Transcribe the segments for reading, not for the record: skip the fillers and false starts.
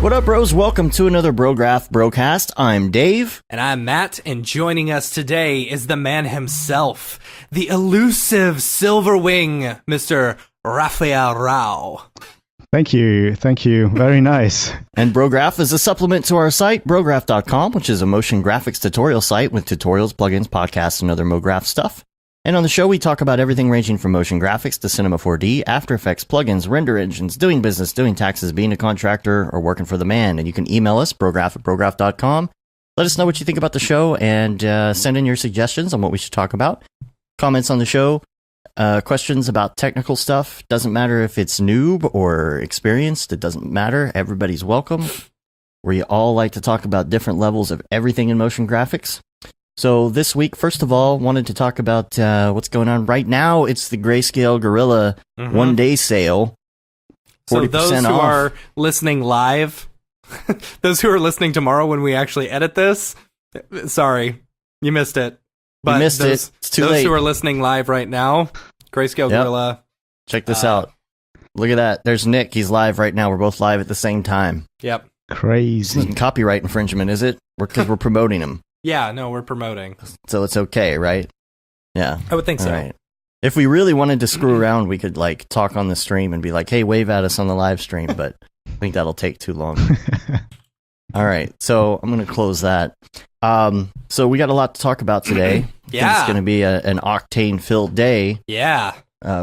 What up, bros? Welcome to another Brograph Brocast. I'm Dave. And I'm Matt, and joining us today is the man himself, the elusive Silver Wing, Mr. Raphael Rao. Thank you. Very nice. And Brograph is a supplement to our site, Brograph.com, which is a motion graphics tutorial site with tutorials, plugins, podcasts, and other MoGraph stuff. And on the show, we talk about everything ranging from motion graphics to Cinema 4D, After Effects, plugins, render engines, doing business, doing taxes, being a contractor, or working for the man. And you can email us, brograph@brograph.com. Let us know what you think about the show and send in your suggestions on what we should talk about. Comments on the show, questions about technical stuff. Doesn't matter if it's noob or experienced. It doesn't matter. Everybody's welcome. We all like to talk about different levels of everything in motion graphics. So this week, first of all, wanted to talk about what's going on right now. It's the Grayscale Gorilla one-day sale. 40% so those who off. are listening live, those who are listening tomorrow when we actually edit this, sorry, you missed it. But you missed it. It's too late. Those who are listening live right now, Grayscale Gorilla. Check this out. Look at that. There's Nick. He's live right now. We're both live at the same time. Yep. Crazy. This isn't copyright infringement, is it? Because we're promoting him. Yeah, no, we're promoting. So it's okay, right? Yeah. I would think so. All right. If we really wanted to screw around, we could like talk on the stream and be like, hey, wave at us on the live stream, but I think that'll take too long. All right. So I'm going to close that. So we got a lot to talk about today. Yeah. It's going to be an Octane-filled day. Yeah.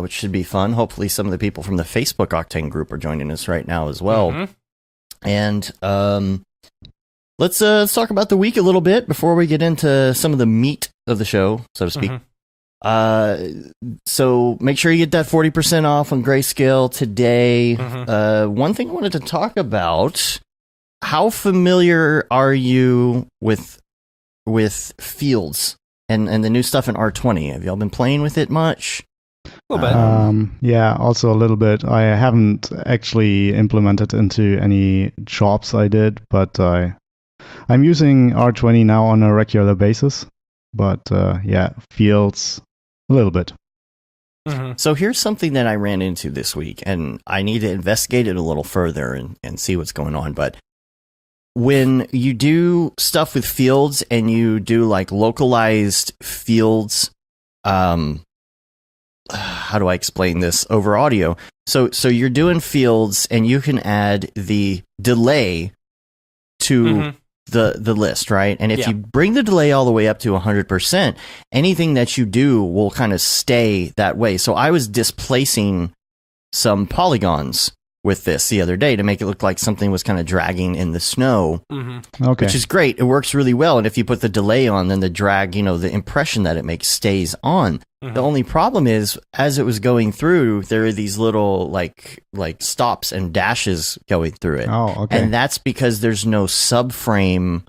Which should be fun. Hopefully some of the people from the Facebook Octane group are joining us right now as well. And let's talk about the week a little bit before we get into some of the meat of the show, so to speak. So make sure you get that 40% off on Grayscale today. One thing I wanted to talk about, how familiar are you with Fields and the new stuff in R20? Have y'all been playing with it much? A little bit. Yeah, also a little bit. I haven't actually implemented into any jobs I did, but I'm using R20 now on a regular basis. But yeah, Fields a little bit. So here's something that I ran into this week, and I need to investigate it a little further and see what's going on. But when you do stuff with fields and you do like localized fields, how do I explain this over audio? So you're doing fields and you can add the delay to the list, right? And if you bring the delay all the way up to 100%, anything that you do will kind of stay that way. So I was displacing some polygons with this the other day to make it look like something was kind of dragging in the snow, which is great. It works really well. And if you put the delay on, then the drag, the impression that it makes stays on. The only problem is, as it was going through, there are these little like stops and dashes going through it. Oh, okay. And that's because there's no subframe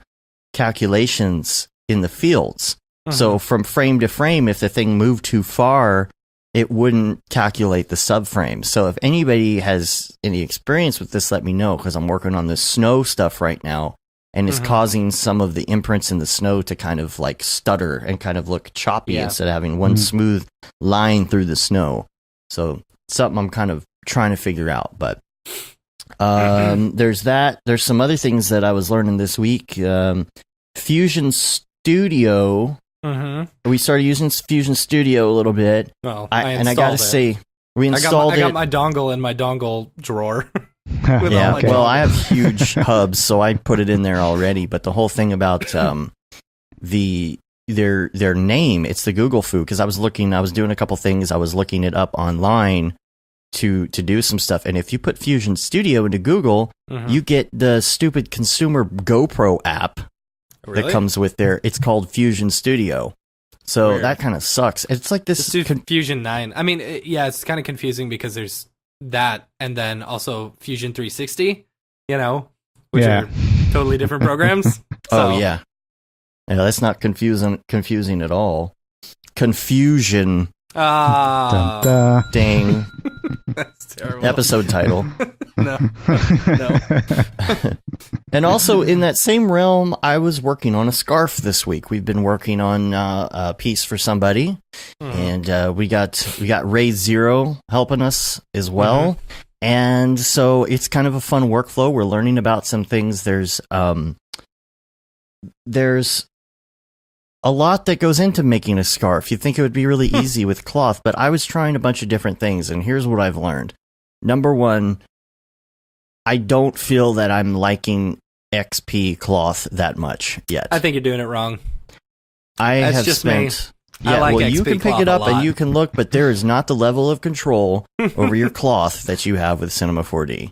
calculations in the fields. So from frame to frame, if the thing moved too far, it wouldn't calculate the subframe. So if anybody has any experience with this, let me know, because I'm working on the snow stuff right now, and it's causing some of the imprints in the snow to kind of like stutter and kind of look choppy instead of having one smooth line through the snow. So something I'm kind of trying to figure out. But there's that. There's some other things that I was learning this week. Fusion Studio. We started using Fusion Studio a little bit. Well, I gotta say, we installed I got my dongle in my dongle drawer. I have huge hubs, so I put it in there already. But the whole thing about their name, it's the Google foo, because I was doing a couple things. I was looking it up online to do some stuff, and if you put Fusion Studio into Google, you get the stupid consumer GoPro app. Really? That comes with there. It's called Fusion Studio. So Weird. That kind of sucks. It's like this. Fusion 9. I mean, it's kind of confusing because there's that and then also Fusion 360, which are totally different programs. So. Oh, yeah. Yeah, that's not confusing at all. Confusion. Dang. That's terrible. Episode title. No. And also in that same realm, I was working on a scarf this week. We've been working on a piece for somebody, and we got Ray Zero helping us as well. And so it's kind of a fun workflow. We're learning about some things. There's a lot that goes into making a scarf. You'd think it would be really easy with cloth, but I was trying a bunch of different things, and here's what I've learned. Number one, I don't feel that I'm liking XP cloth that much yet. I think you're doing it wrong. That's have just spent. Me. Yeah, well, you can pick it up and you can look, but there is not the level of control over your cloth that you have with Cinema 4D.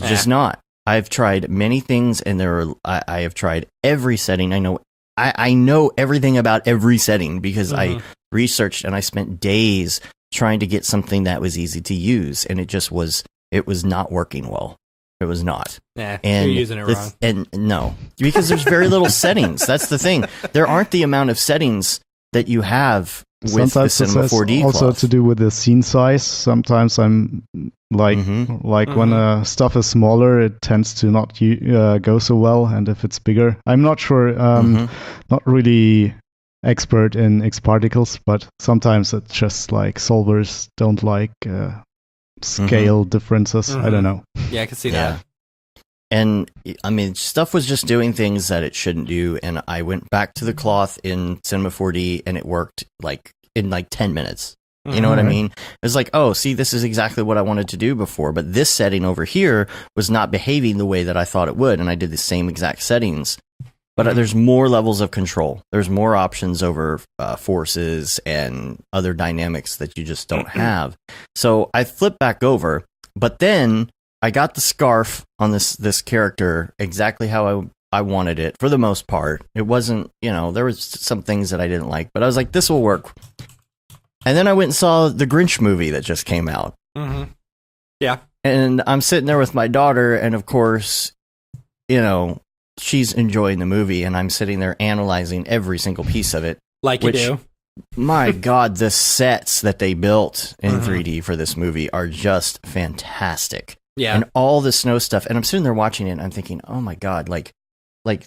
Just not. I've tried many things, and I have tried every setting. I know everything about every setting because I researched and I spent days trying to get something that was easy to use, and it was not working well. It was not. Yeah, you're using it wrong. And no, because there's very little settings. That's the thing. There aren't the amount of settings that you have with Sometimes the Cinema 4D also cloth. to do with the scene size. Sometimes I'm like when stuff is smaller, it tends to not go so well, and if it's bigger, I'm not sure. Not really expert in X particles, but sometimes it's just like solvers don't like scale differences. I don't know. Yeah, I can see that. And I mean, stuff was just doing things that it shouldn't do, and I went back to the cloth in Cinema 4D, and it worked in 10 minutes. You know what I mean? It was like, oh, see, this is exactly what I wanted to do before, but this setting over here was not behaving the way that I thought it would, and I did the same exact settings. But there's more levels of control. There's more options over forces and other dynamics that you just don't have. So I flipped back over, but then I got the scarf on this character exactly how I wanted it for the most part. It wasn't, there was some things that I didn't like, but I was like, this will work. And then I went and saw the Grinch movie that just came out. Yeah. And I'm sitting there with my daughter, and of course, she's enjoying the movie, and I'm sitting there analyzing every single piece of it. Like you do. My God, the sets that they built in 3D for this movie are just fantastic. Yeah. And all the snow stuff. And I'm sitting there watching it, and I'm thinking, oh my God, like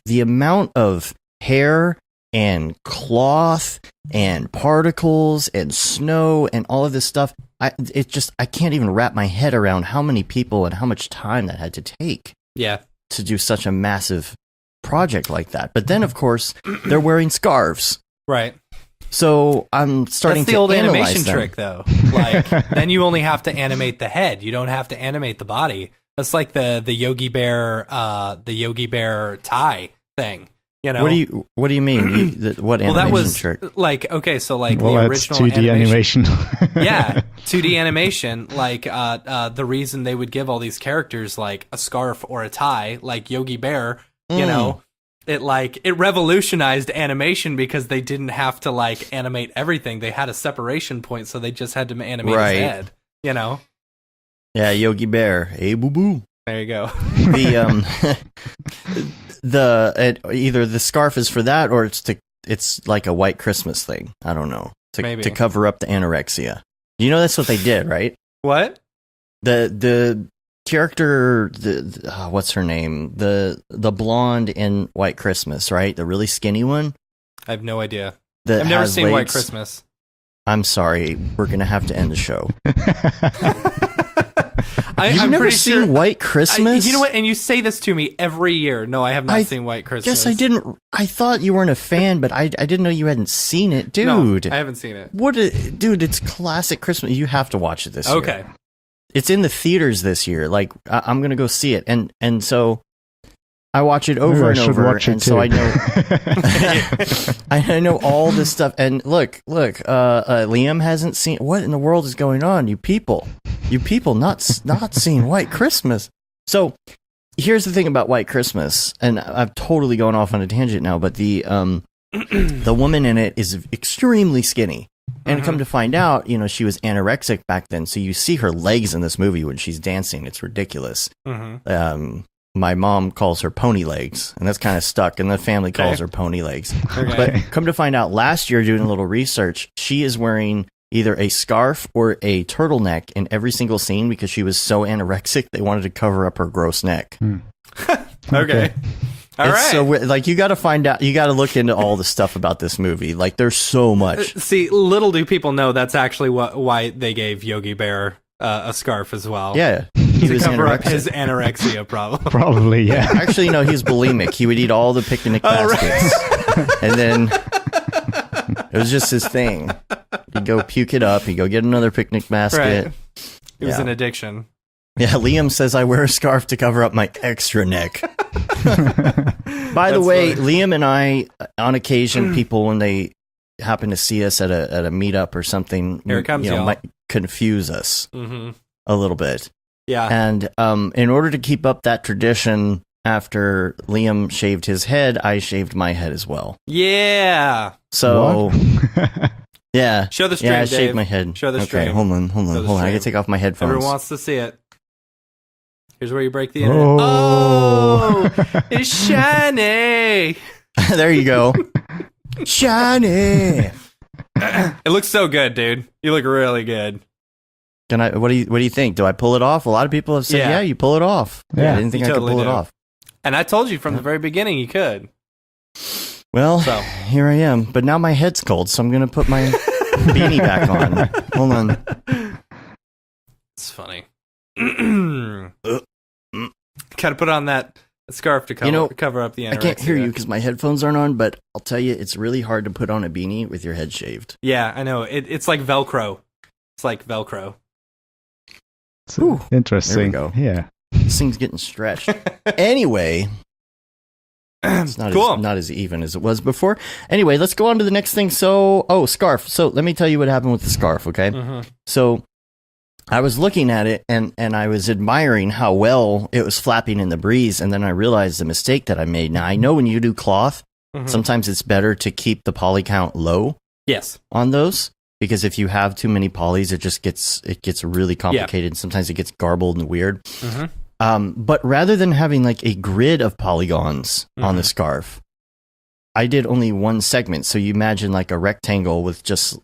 the amount of hair and cloth and particles and snow and all of this stuff. I can't even wrap my head around how many people and how much time that had to take. Yeah. To do such a massive project like that. But then, of course, they're wearing scarves. Right. So I'm starting to analyze them. That's the old animation trick, though. Like, then you only have to animate the head. You don't have to animate the body. That's like the Yogi Bear tie thing. What do you mean? What animation trick? Like, okay, so like the original 2D animation. Yeah, 2D animation. Like, the reason they would give all these characters like a scarf or a tie, like Yogi Bear, it revolutionized animation because they didn't have to like animate everything. They had a separation point, so they just had to animate his head. Yeah, Yogi Bear. Hey, boo boo. There you go. Either the scarf is for that, or it's like a White Christmas thing. I don't know, to cover up the anorexia. That's what they did, right? What? The character, what's her name? The blonde in White Christmas, right? The really skinny one. I have no idea. I've never seen legs. White Christmas. I'm sorry, we're gonna have to end the show. You've never seen White Christmas? You know what? And you say this to me every year. No, I have not seen White Christmas. Yes, I didn't. I thought you weren't a fan, but I didn't know you hadn't seen it, dude. No, I haven't seen it. Dude, it's classic Christmas. You have to watch it this year. Okay. It's in the theaters this year. Like, I'm going to go see it. And so I watch it over and over. So I know, I know all this stuff. And look, Liam hasn't seen, what in the world is going on? You people not seeing White Christmas. So here's the thing about White Christmas, and I've totally gone off on a tangent now, but the woman in it is extremely skinny. And come to find out, she was anorexic back then. So you see her legs in this movie when she's dancing. It's ridiculous. My mom calls her pony legs, and that's kind of stuck, and the family calls her pony legs. Okay. But come to find out, last year, doing a little research, she is wearing either a scarf or a turtleneck in every single scene because she was so anorexic, they wanted to cover up her gross neck. Okay. All right. So, you got to find out, you got to look into all the stuff about this movie. Like, there's so much. See, little do people know that's actually why they gave Yogi Bear a scarf as well. Yeah, he To was cover up anorexic. his anorexia problem. Probably, yeah. Actually, no, he's bulimic. He would eat all the picnic baskets, and then it was just his thing. He'd go puke it up. He'd go get another picnic basket. Right. It was an addiction. Yeah, Liam says I wear a scarf to cover up my extra neck. By the way, funny. Liam and I, on occasion, people when they happen to see us at a meetup or something, Here it comes, y'all. might confuse us Mm-hmm. a little bit. Yeah. And in order to keep up that tradition, after Liam shaved his head, I shaved my head as well. Yeah. So, What? yeah. Show the stream, Yeah, I Dave. shaved my head. Show the okay, stream. hold on. Show the I gotta stream. take off my headphones. Everyone wants to see it. Here's where you break the internet. Oh. Oh, it's shiny. There you go. Shiny. It looks so good, dude. You look really good. Can I? What do you think? Do I pull it off? A lot of people have said, Yeah. yeah you pull it off. Yeah. I didn't think You I totally could pull do. it off. And I told you from the very beginning you could. Well, So. here I am. But now my head's cold, so I'm gonna put my beanie back on. Hold on. It's funny. Gotta put on that scarf to cover up the anorexia. I can't hear you because my headphones aren't on. But I'll tell you, it's really hard to put on a beanie with your head shaved. Yeah, I know. It's like Velcro. It's like Velcro. It's Ooh, interesting. there we go. Yeah. This thing's getting stretched. Anyway, it's not Cool. not as even as it was before. Anyway, let's go on to the next thing. So, scarf. So let me tell you what happened with the scarf. Okay. Mm-hmm. So I was looking at it and I was admiring how well it was flapping in the breeze. And then I realized the mistake that I made. Now, I know when you do cloth, Mhm. sometimes it's better to keep the poly count low Yes. on those. Because if you have too many polys, it gets really complicated. Sometimes it gets garbled and weird. Mm-hmm. But rather than having like a grid of polygons on the scarf, I did only one segment. So you imagine like a rectangle with just,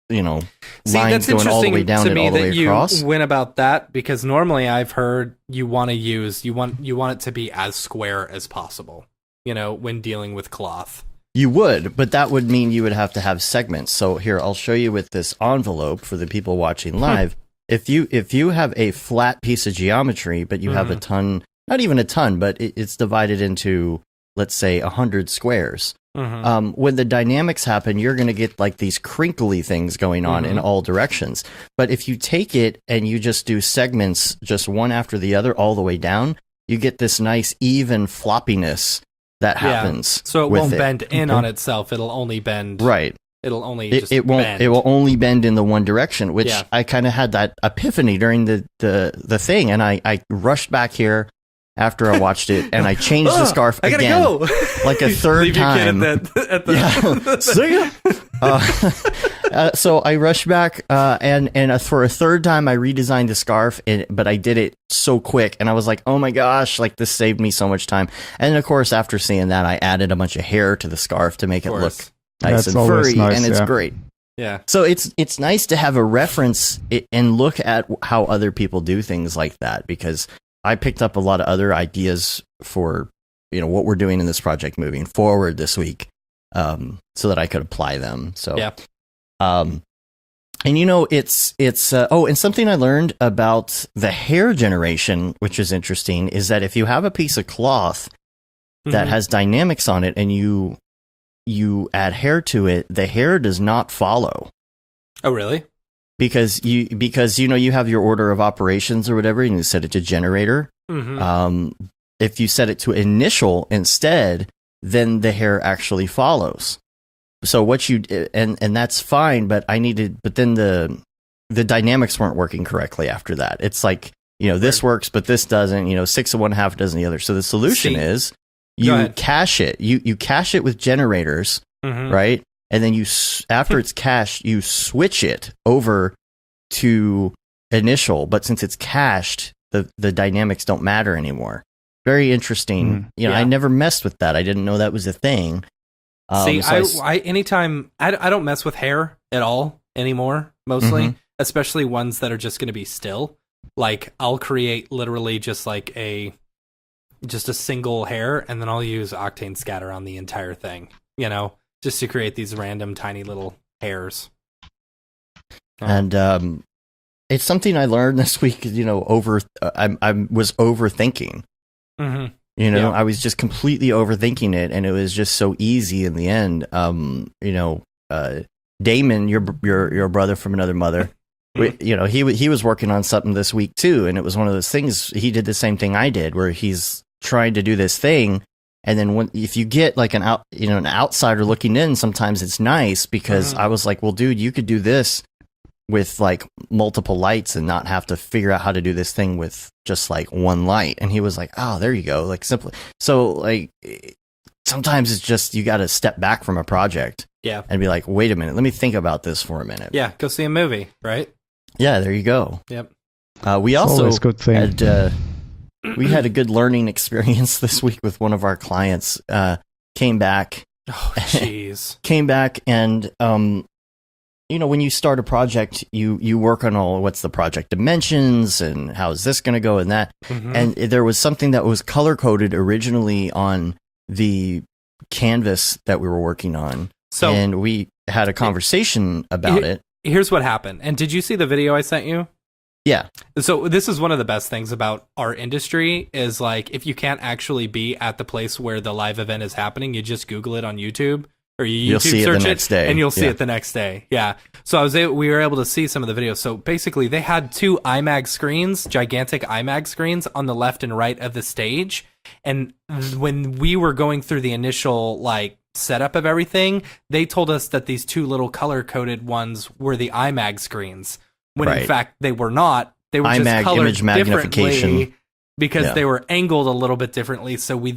lines going all the way down and all the way across. You went about that because normally I've heard you want it to be as square as possible. When dealing with cloth. You would, but that would mean you would have to have segments. So here, I'll show you with this envelope for the people watching live. If you have a flat piece of geometry, but you have a ton, not even a ton, but it's divided into, let's say, 100 squares. When the dynamics happen, you're going to get like these crinkly things going on in all directions. But if you take it and you just do segments, just one after the other, all the way down, you get this nice even floppiness that happens. So it with won't bend in on itself. It'll only bend. Right. It'll only It won't. bend. It will only bend in the one direction. Which Yeah. I kind of had that epiphany during the thing, and I rushed back here after I watched it, and I changed the scarf I gotta again, go. like a third Leave your time. kid at the Yeah. See ya. So I rushed back, and for a third time, I redesigned the scarf, but I did it so quick, and I was like, oh my gosh, like this saved me so much time. And of course, after seeing that, I added a bunch of hair to the scarf to make it look nice That's and always furry, nice, and it's yeah. great. Yeah. So it's nice to have a reference and look at how other people do things like that, because I picked up a lot of other ideas for what we're doing in this project moving forward this week, so that I could apply them. So Yeah. and and something I learned about the hair generation, which is interesting, is that if you have a piece of cloth that has dynamics on it and you add hair to it, the hair does not follow. Oh, really? Because you have your order of operations or whatever, and you set it to generator. If you set it to initial instead, then the hair actually follows. So what you and that's fine, but then the dynamics weren't working correctly after that. It's like this works, but this doesn't. 6 of one, half dozen the other. So the solution is you cache it. You cache it with generators, right? And then after it's cached, you switch it over to initial. But since it's cached, the dynamics don't matter anymore. Very interesting. I never messed with that. I didn't know that was a thing. Anytime I don't mess with hair at all anymore. Mostly, especially ones that are just going to be still. Like I'll create literally just a single hair, and then I'll use Octane scatter on the entire thing. Just to create these random tiny little hairs. And it's something I learned this week. You know, I was overthinking. Mm-hmm. You know, Yeah. I was just completely overthinking it, and it was just so easy in the end. You know, Damon, your brother from another mother, you know, he was working on something this week too, and it was one of those things. He did the same thing I did, where he's trying to do this thing, and then if you get like an outsider looking in, sometimes it's nice because I was like, well, dude, you could do this with like multiple lights and not have to figure out how to do this thing with just like one light. And he was like, oh, there you go. Like simply. So like sometimes it's just, you got to step back from a project and be like, wait a minute, let me think about this for a minute. Yeah. Go see a movie, right? Yeah, there you go. Yep. We also always a good thing. we had a good learning experience this week with one of our clients. Came back and you know, when you start a project, you work on what's the project dimensions and how is this going to go and that. And there was something that was color coded originally on the canvas that we were working on. So, and we had a conversation about it. Here's what happened. And did you see the video I sent you? Yeah. So this is one of the best things about our industry is like, if you can't actually be at the place where the live event is happening, you just Google it on YouTube. Or you'll see search it the next day. and you'll see it the next day. Yeah. So we were able to see some of the videos. So basically, they had two IMAG screens, gigantic IMAG screens on the left and right of the stage. And when we were going through the initial like setup of everything, they told us that these two little color coded ones were the IMAG screens. When in fact they were not. They were IMAG, just colored image magnification, differently because they were angled a little bit differently. So we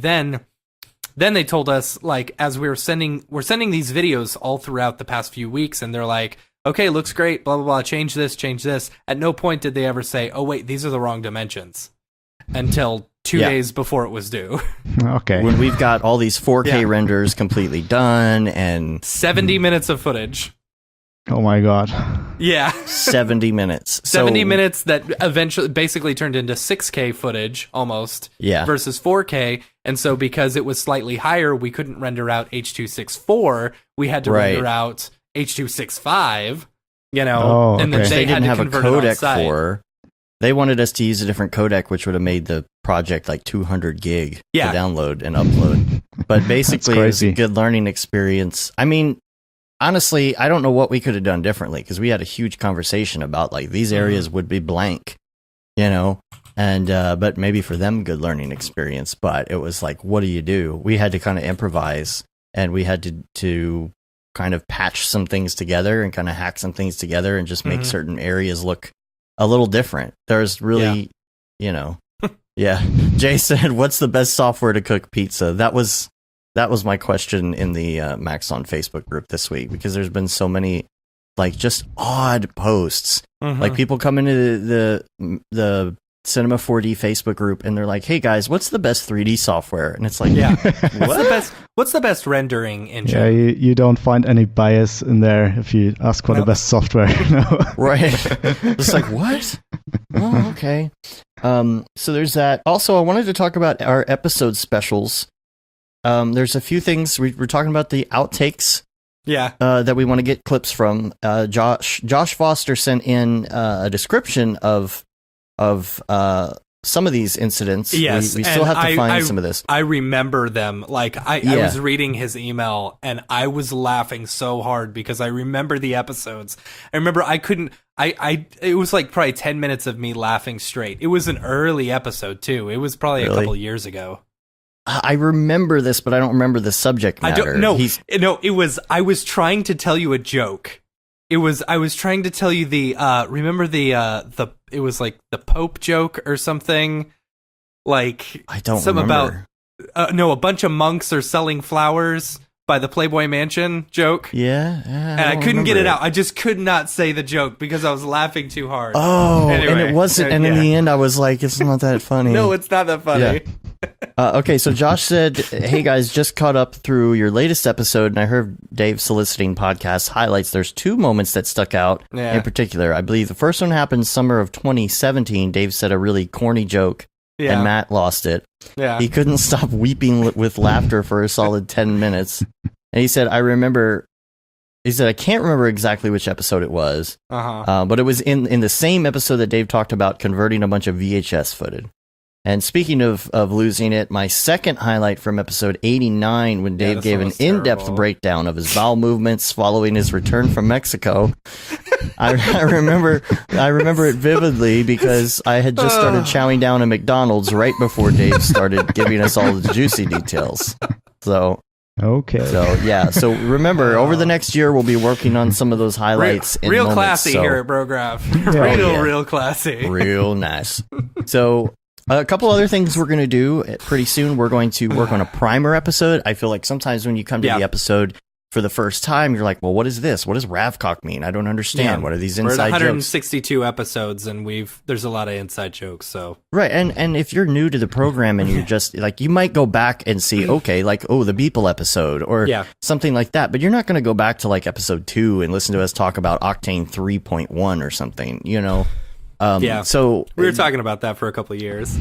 then they told us, like, as we're sending these videos all throughout the past few weeks, and they're like, okay, looks great, blah, blah, blah, change this. At no point did they ever say, oh, wait, these are the wrong dimensions until 2 days before it was due. Okay. When we've got all these 4K renders completely done and 70 minutes of footage. Oh my God. Yeah. 70 minutes. 70 minutes that eventually basically turned into 6K footage almost versus 4K. And so because it was slightly higher, we couldn't render out H.264. We had to render out H.265, you know, and then they had didn't to have a convert it codec on site. for. They wanted us to use a different codec, which would have made the project like 200 gig to download and upload. But basically, it was a good learning experience. I mean, honestly, I don't know what we could have done differently because we had a huge conversation about like these areas would be blank, you know, and but maybe for them, good learning experience. But it was like, what do? We had to kind of improvise, and we had to kind of patch some things together and kind of hack some things together and just make certain areas look a little different. There's really, you know, Jay said, "What's the best software to cook pizza?" That was my question in the Maxon Facebook group this week because there's been so many like just odd posts. Like people come into the Cinema 4D Facebook group and they're like, "Hey guys, what's the best 3D software?" And it's like, what's the best rendering engine? Yeah, you don't find any bias in there if you ask for the best software. No. Right. It's like, what? Oh, okay. So there's that. Also, I wanted to talk about our episode specials. There's a few things we're talking about the outtakes. That we want to get clips from. Josh Foster sent in a description of some of these incidents. Yes, we still have to find some of this. I remember them. Like I was reading his email and I was laughing so hard because I remember the episodes. I remember I couldn't. It was like probably 10 minutes of me laughing straight. It was an early episode too. It was probably a couple years ago. I remember this, but I don't remember the subject matter. I don't know. It was. I was trying to tell you a joke. I was trying to tell you the. Remember the. It was like the Pope joke or something. Like I don't something remember. About. No, a bunch of monks are selling flowers by the Playboy Mansion joke. Yeah, and I couldn't get it out. I just could not say the joke because I was laughing too hard. Oh, anyway, and it wasn't. And in the end, I was like, "It's not that funny." No, it's not that funny. Yeah. Okay, so Josh said, "Hey guys, just caught up through your latest episode, and I heard Dave soliciting podcast highlights. There's two moments that stuck out in particular. I believe the first one happened summer of 2017. Dave said a really corny joke, and Matt lost it. Yeah, he couldn't stop weeping with laughter for a solid 10 minutes. And he said, I remember he said, I can't remember exactly which episode it was, but it was in the same episode that Dave talked about converting a bunch of VHS footage. And speaking of losing it, my second highlight from episode 89, when Dave gave an in-depth breakdown of his bowel movements following his return from Mexico, I remember it vividly because I had just started chowing down at McDonald's right before Dave started giving us all the juicy details. So Okay. So yeah. So remember, over the next year, we'll be working on some of those highlights. Real classy here at Brograph. Real classy. Real nice. So a couple other things we're going to do pretty soon. We're going to work on a primer episode. I feel like sometimes when you come to the episode for the first time, you're like, well, what is this? What does Ravcock mean? I don't understand. What are these inside jokes? We're at 162 episodes, and there's a lot of inside jokes. So right, and if you're new to the program and you're just like, you might go back and see, okay, like, oh, the Beeple episode or something like that, but you're not going to go back to like episode 2 and listen to us talk about Octane 3.1 or something, you know? So we were talking about that for a couple of years.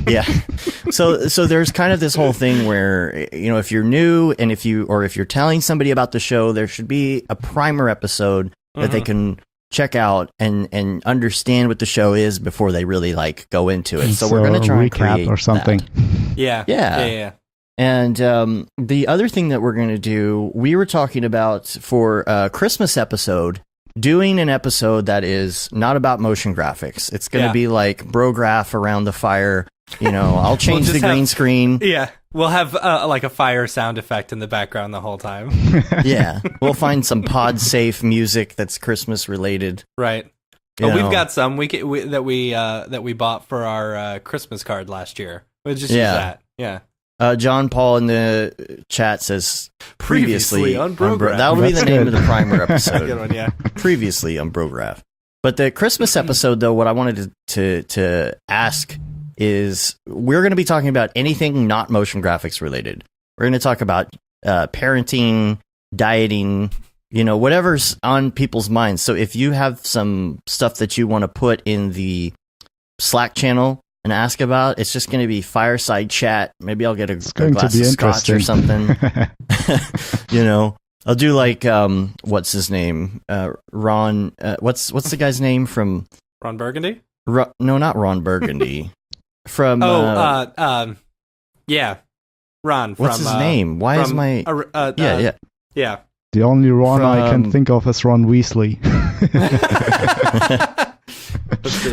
Yeah. So there's kind of this whole thing where, you know, if you're new and if you're telling somebody about the show, there should be a primer episode that they can check out and understand what the show is before they really like go into it. So we're going to try and create or something. That. Yeah. And the other thing that we're going to do, we were talking about for a Christmas episode, doing an episode that is not about motion graphics. It's going to be like Brograph around the fire. You know, I'll change the green screen. Yeah, we'll have like a fire sound effect in the background the whole time. Yeah, we'll find some pod safe music that's Christmas related. Right. We've got some that we bought for our Christmas card last year. We'll just use that. Yeah. John Paul in the chat says previously on Brograph. That will be the name of the primer episode. Good one, yeah. Previously on Brograph. But the Christmas episode, though, what I wanted to ask is we're going to be talking about anything not motion graphics related. We're going to talk about parenting, dieting, you know, whatever's on people's minds. So if you have some stuff that you want to put in the Slack channel and ask about, it's just going to be fireside chat. Maybe I'll get a glass of scotch or something. You know, I'll do like what's his name? Ron. What's the guy's name from Ron Burgundy? No, not Ron Burgundy. From Ron. What's his name? Why is my yeah? The only Ron I can think of is Ron Weasley.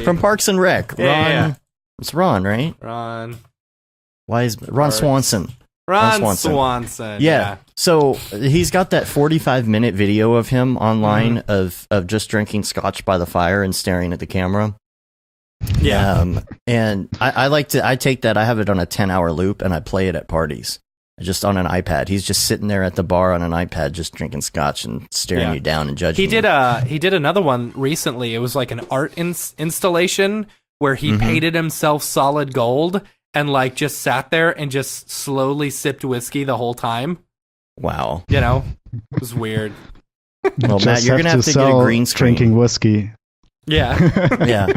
From Parks and Rec. Ron. It's Ron, right? Ron. Why is Ron Swanson? Ron Swanson. Yeah. So he's got that 45-minute video of him online of just drinking scotch by the fire and staring at the camera. Yeah. And I take that, I have it on a 10-hour loop and I play it at parties. Just on an iPad. He's just sitting there at the bar on an iPad just drinking scotch and staring you down and judging you. He did another one recently. It was like an art installation where he painted himself solid gold and like just sat there and just slowly sipped whiskey the whole time. Wow. You know, it was weird. Well, Matt, you're going to have to get a green screen. Drinking whiskey. Yeah.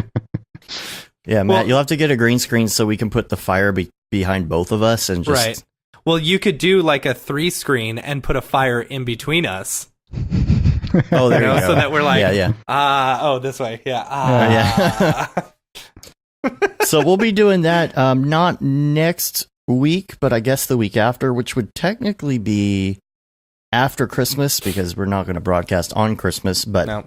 Yeah, Matt, you'll have to get a green screen so we can put the fire behind both of us and just... Right. Well, you could do like a 3-screen and put a fire in between us. Oh, there you go. So that we're like, this way. Yeah. So we'll be doing that not next week, but I guess the week after, which would technically be after Christmas because we're not going to broadcast on Christmas, but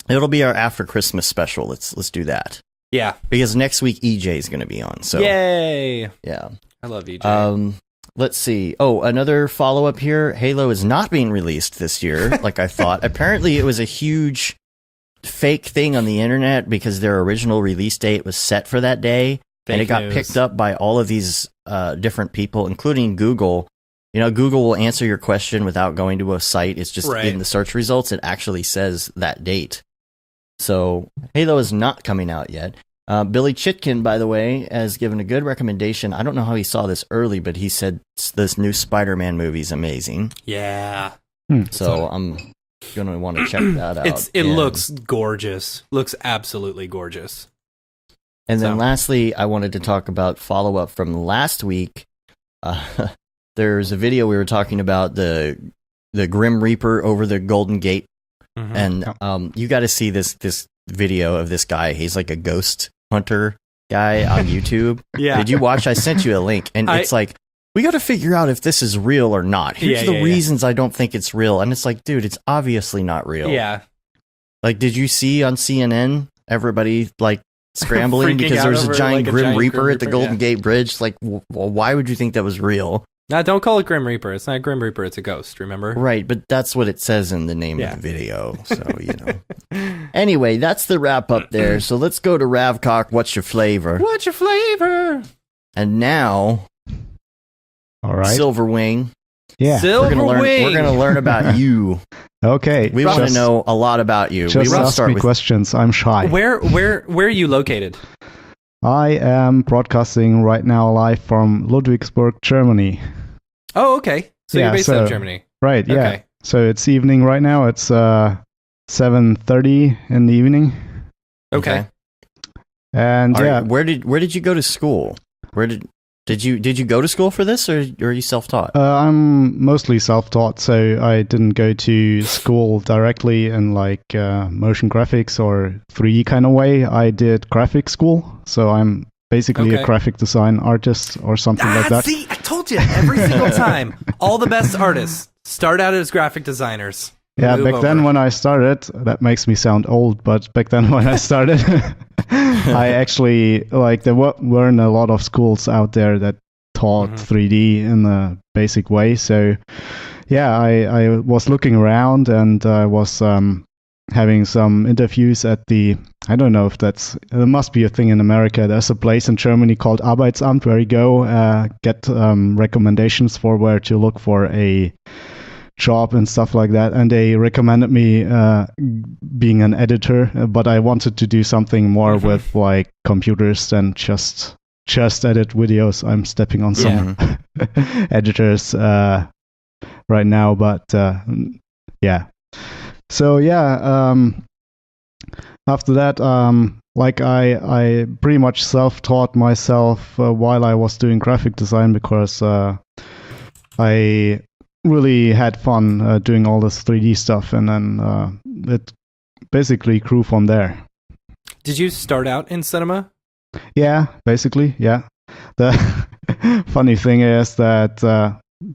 it'll be our after Christmas special. Let's do that. Yeah. Because next week EJ is going to be on. So yay. Yeah. I love EJ. Let's see. Oh, another follow-up here. Halo is not being released this year, like I thought. Apparently, it was a huge fake thing on the internet because their original release date was set for that day. And it got picked up by all of these different people, including Google. You know, Google will answer your question without going to a site. It's just in the search results. It actually says that date. So Halo is not coming out yet. Billy Chitkin, by the way, has given a good recommendation. I don't know how he saw this early, but he said this new Spider-Man movie is amazing. Yeah. So I'm going to want to check that out. It looks gorgeous. Looks absolutely gorgeous. And then lastly, I wanted to talk about follow-up from last week. There's a video we were talking about the the Grim Reaper over the Golden Gate, Mhm. and you got to see this video of this guy. He's like a ghost hunter guy on YouTube. Yeah. Did you watch? I sent you a link, and it's like, we got to figure out if this is real or not. Here's the reasons I don't think it's real, and it's like, dude, it's obviously not real. Yeah. Like, did you see on CNN everybody like scrambling Freaking because out there's a over, giant like, a Grim giant Reaper Grim at the Reaper, Golden yeah. Gate Bridge? Like, why would you think that was real? Nah, don't call it Grim Reaper. It's not a Grim Reaper. It's a ghost. Remember? Right, but that's what it says in the name of the video. So, you know. Anyway, that's the wrap up there. So let's go to Ravcock. What's your flavor? What's your flavor? And now, All right. Silverwing. Yeah. Silver We're going to learn about you. Okay. We want to know a lot about you. Just We want to ask start me with questions. I'm shy. Where are you located? I am broadcasting right now live from Ludwigsburg, Germany. Oh, okay. So Yeah, you're based so- out of Germany. Right, yeah. Okay. So it's evening right now. It's 7:30 in the evening. Okay. And All yeah, right, where did you go to school? Did you go to school for this, or are you self-taught? I'm mostly self-taught, so I didn't go to school directly in like motion graphics or 3D kind of way. I did graphic school, so I'm basically a Okay. graphic design artist or something like that. See, I told you every single time. All the best artists start out as graphic designers. Yeah, Move back then over. when I started, that makes me sound old, but back then when I started, I actually, like, there weren't a lot of schools out there that taught 3D in a basic way. So, yeah, I was looking around, and I was having some interviews at the, I don't know if there must be a thing in America. There's a place in Germany called Arbeitsamt where you go get recommendations for where to look for a job and stuff like that, and they recommended me being an editor, but I wanted to do something more with like computers than just edit videos. I'm stepping on some editors right now, but yeah. So yeah, after that, like I pretty much self-taught myself while I was doing graphic design, because I really had fun doing all this 3D stuff, and then it basically grew from there. Did you start out in cinema? Yeah, basically, yeah. The funny thing is that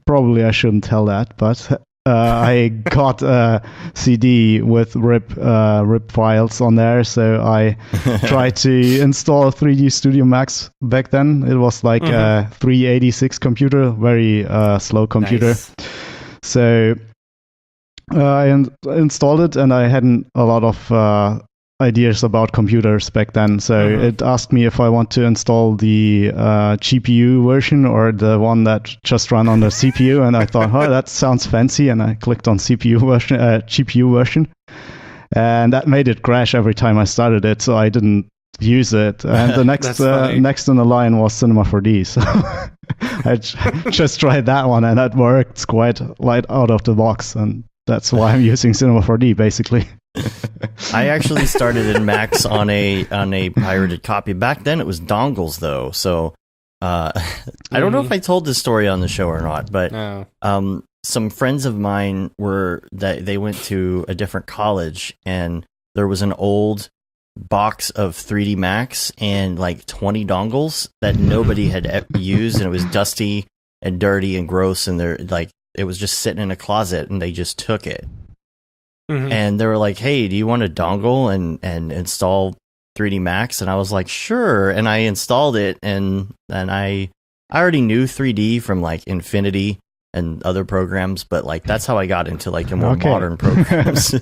probably I shouldn't tell that, but I got a CD with RIP files on there, so I tried to install 3D Studio Max back then. It was like a 386 computer, very slow computer. Nice. So I installed it, and I hadn't a lot of ideas about computers back then. So it asked me if I want to install the GPU version or the one that just ran on the CPU, and I thought, oh, that sounds fancy, and I clicked on GPU version, and that made it crash every time I started it, so I didn't use it. And the next in the line was Cinema 4D, so I just tried that one, and that worked quite light out of the box, and that's why I'm using Cinema 4D basically. I actually started in Max on a pirated copy. Back then it was dongles though, so I don't know if I told this story on the show or not, but some friends of mine they went to a different college, and there was an old box of 3D Max and like 20 dongles that nobody had used, and it was dusty and dirty and gross, and it was just sitting in a closet, and they just took it. And they were like, hey, do you want a dongle and install 3D Max? And I was like, sure. And I installed it, and I already knew 3D from like Infinity and other programs, but like that's how I got into like the more modern programs.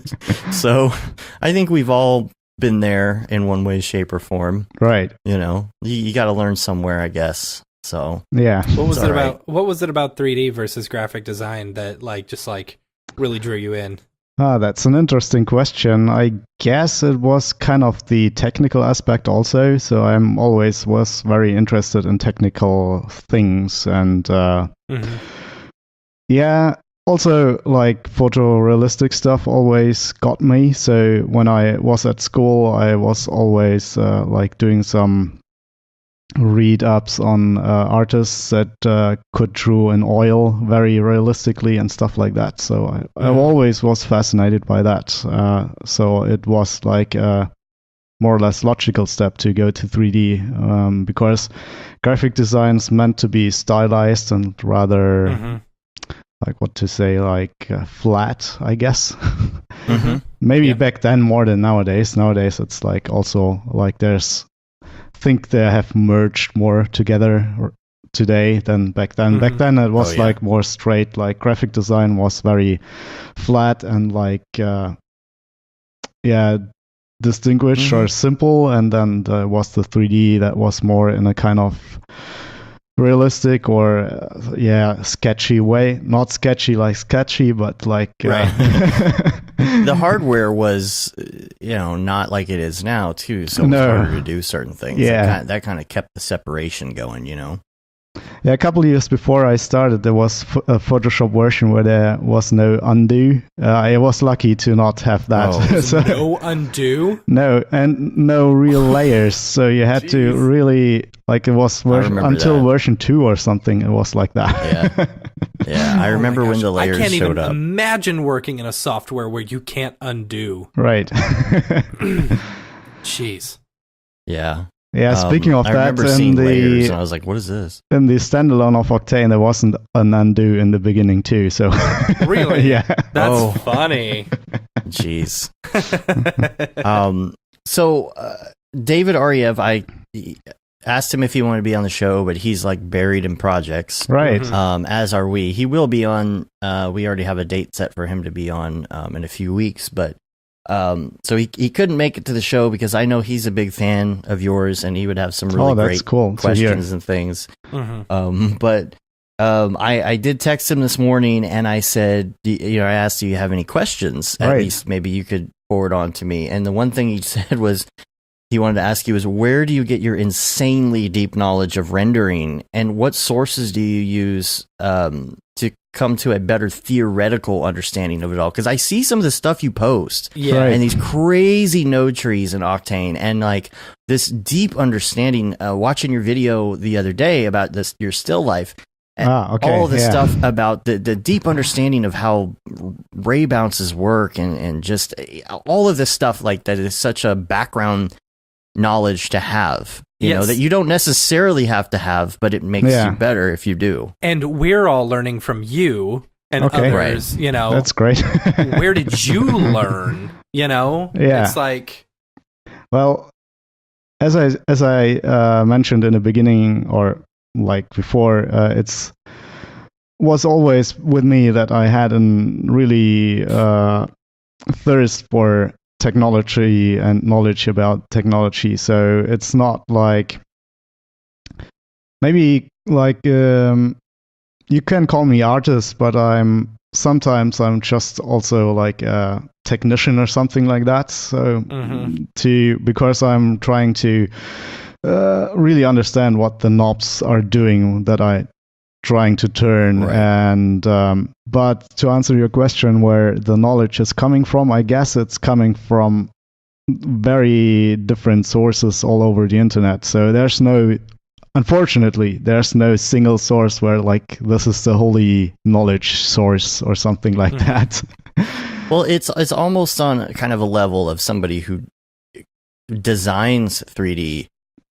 So I think we've all been there in one way, shape, or form. Right. You know, you got to learn somewhere, I guess. So yeah. What was it about 3D versus graphic design that just really drew you in? That's an interesting question. I guess it was kind of the technical aspect also. So I'm always was very interested in technical things, and yeah, also like photorealistic stuff always got me. So when I was at school, I was always like doing some read ups on artists that could draw in oil very realistically and stuff like that. So I always was fascinated by that. So it was like a more or less logical step to go to 3D because graphic design's meant to be stylized and rather like what to say, like flat, I guess. Maybe back then more than nowadays. Nowadays it's like also like think they have merged more together today than back then. Back then it was like more straight, like graphic design was very flat and like distinguished or simple, and then there was the 3D that was more in a kind of realistic or sketchy way. Not sketchy like sketchy, but like the hardware was not like it is now too, so it's harder to do certain things. That kind of kept the separation going. A couple of years before I started, there was a Photoshop version where there was no undo. I was lucky to not have that. So, no undo? No, and no real layers. So you had to really, like, it was until version 2 or something, it was like that. Yeah, I remember when the layers showed up. I can't even imagine working in a software where you can't undo. Right. Jeez. Yeah. Yeah, speaking of I that, remember seeing layers and I was like, what is this? In the standalone of Octane, there wasn't an undo in the beginning too, so... Really? Yeah. That's funny. Jeez. So, David Ariev, I asked him if he wanted to be on the show, but he's like buried in projects. Right. As are we. He will be on, we already have a date set for him to be on in a few weeks, but so he couldn't make it to the show because I know he's a big fan of yours and he would have some really great questions and things. But I did text him this morning and I said, I asked, do you have any questions? At least maybe you could forward on to me. And the one thing he said was, he wanted to ask you is, where do you get your insanely deep knowledge of rendering, and what sources do you use to come to a better theoretical understanding of it all? Because I see some of the stuff you post, and these crazy node trees in Octane, and like this deep understanding. Watching your video the other day about your still life, and all the stuff about the deep understanding of how ray bounces work, and just all of this stuff like that is such a background knowledge to have, you know, that you don't necessarily have to have, but it makes you better if you do. And we're all learning from you and others, you know. That's great. Where did you learn, you know? Yeah. It's like... Well, as I mentioned in the beginning, or like before, was always with me that I had a really thirst for technology and knowledge about technology. So it's not like, maybe like you can call me artist, but sometimes I'm just also like a technician or something like that. So because I'm trying to really understand what the knobs are doing that I trying to turn, and but to answer your question, where the knowledge is coming from, I guess it's coming from very different sources all over the internet. So unfortunately there's no single source where like this is the holy knowledge source or something like that. Well, it's almost on kind of a level of somebody who designs 3D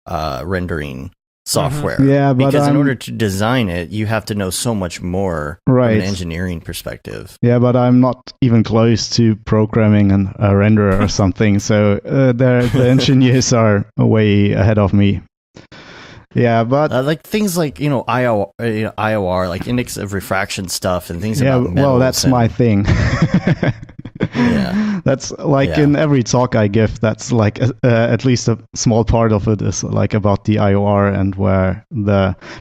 rendering software. Yeah, but because in order to design it, you have to know so much more from an engineering perspective. Yeah, but I'm not even close to programming a renderer or something. So the engineers are way ahead of me. Yeah, but like things like IOR, like index of refraction stuff, and things. Yeah, about well, that's my thing. Yeah, that's like in every talk I give. That's like at least a small part of it is like about the IOR and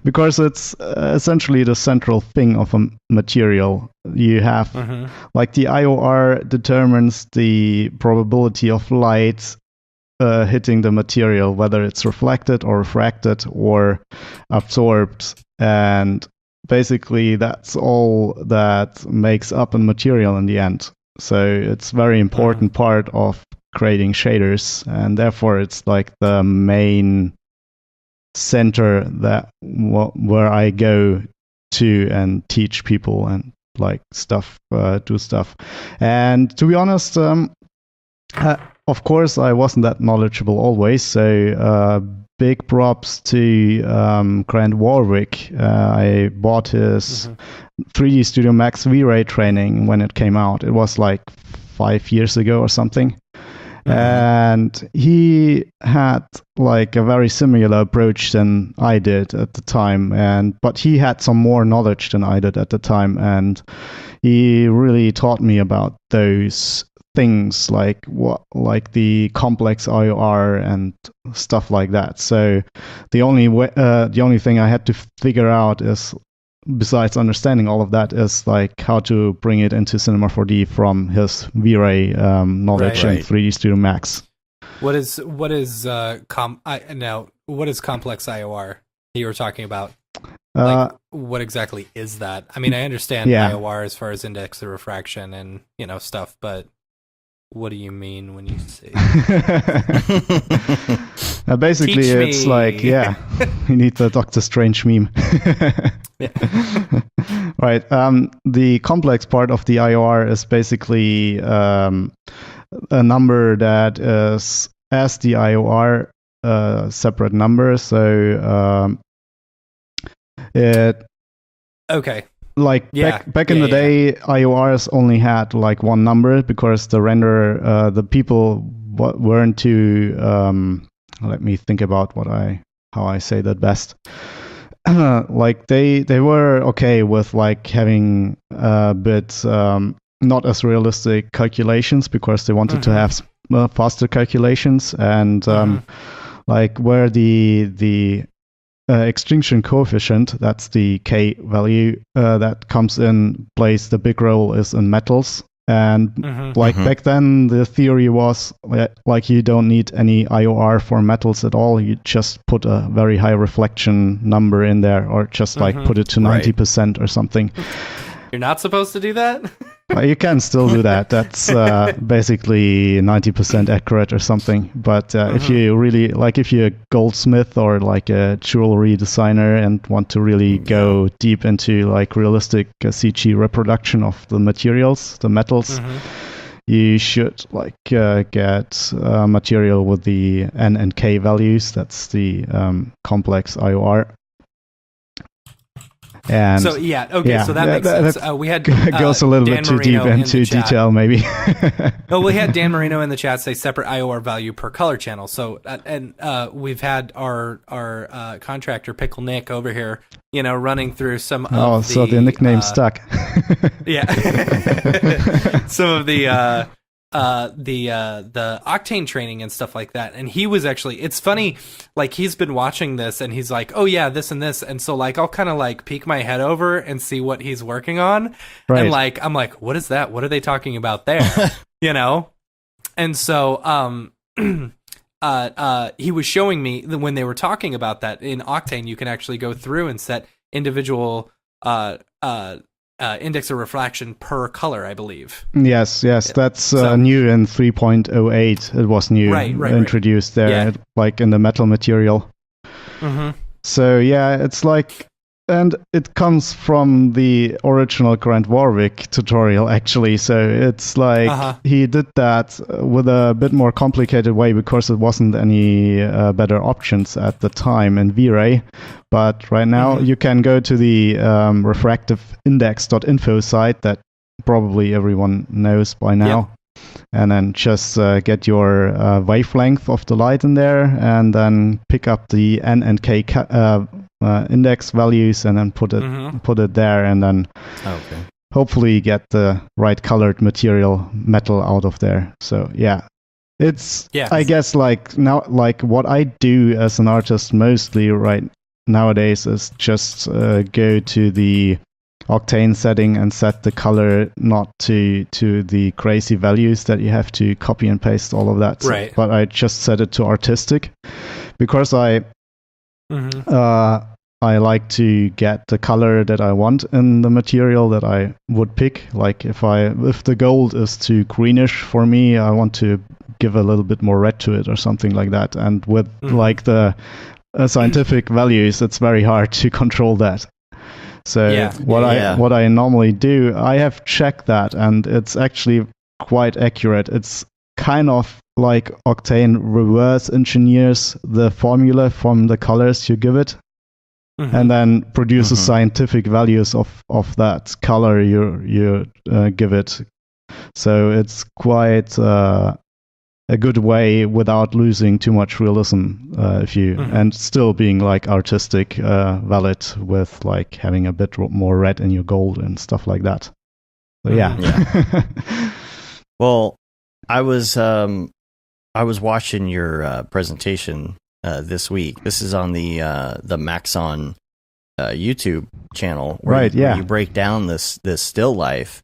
because it's essentially the central thing of a material. You have like the IOR determines the probability of light hitting the material, whether it's reflected or refracted or absorbed, and basically that's all that makes up a material in the end. So it's very important part of creating shaders, and therefore it's like the main center that where I go to and teach people and like stuff, do stuff. And to be honest, of course, I wasn't that knowledgeable always. So big props to Grant Warwick. I bought his 3D Studio Max V-Ray training when it came out. It was like 5 years ago or something. And he had like a very similar approach than I did at the time, but he had some more knowledge than I did at the time, and he really taught me about those things like the complex IOR and stuff like that. So the only thing I had to figure out is, besides understanding all of that, is like how to bring it into Cinema 4D from his V-Ray knowledge in 3D Studio Max. What is complex IOR you were talking about? Like, what exactly is that? I mean, I understand IOR as far as index of refraction and stuff, but what do you mean when you say? Basically, Teach it's me. like, you need the Doctor Strange meme. Right. The complex part of the IOR is basically a number that is as the IOR separate number. So it. Okay. Like back in the day, IORs only had like one number because the renderer, the people weren't too. Let me think about how I say that best. Like they were okay with like having a bit not as realistic calculations because they wanted to have faster calculations, and like where the extinction coefficient, that's the K value that comes in, plays the big role is in metals. And back then, the theory was like you don't need any IOR for metals at all. You just put a very high reflection number in there, or just like put it to 90% or something. You're not supposed to do that? You can still do that. That's basically 90% accurate or something. But if you really if you're a goldsmith or like a jewelry designer and want to really go deep into like realistic CG reproduction of the materials, the metals, you should like get material with the N and K values. That's the complex IOR. And so so that makes sense. We had goes a little Dan bit too Marino deep into detail, maybe. No, we had Dan Marino in the chat say separate IOR value per color channel. So we've had our contractor Pickle Nick over here, running through some. Oh, of so the nickname stuck. Yeah, some of the Octane training and stuff like that. And he was actually, it's funny, like he's been watching this and he's like, oh yeah, this and this. And so like, I'll kind of like peek my head over and see what he's working on. Right. And like, I'm like, what is that? What are they talking about there? And so, he was showing me that when they were talking about that in Octane, you can actually go through and set individual, index of refraction per color, I believe. Yes, that's new in 3.08. It was new, introduced there, like in the metal material. So it's like, and it comes from the original Grant Warwick tutorial, actually. So it's like he did that with a bit more complicated way because it wasn't any better options at the time in V-Ray. But right now you can go to the refractiveindex.info site that probably everyone knows by now. And then just get your wavelength of the light in there, and then pick up the N and K index values, and then put it there, and then hopefully get the right colored metal out of there. So it's I guess like now, like what I do as an artist mostly nowadays is just go to the Octane setting and set the color not to the crazy values that you have to copy and paste all of that. Right. But I just set it to artistic because I like to get the color that I want in the material that I would pick. Like if the gold is too greenish for me, I want to give a little bit more red to it or something like that. And with like the scientific values, it's very hard to control that. So what I normally do, I have checked that, and it's actually quite accurate. It's kind of like Octane reverse engineers the formula from the colors you give it, and then produces scientific values of that color you give it. So it's quite a good way without losing too much realism, if you and still being like artistic, valid with like having a bit more red in your gold and stuff like that. So Well, I was watching your presentation this week. This is on the Maxon YouTube channel, where you break down this still life.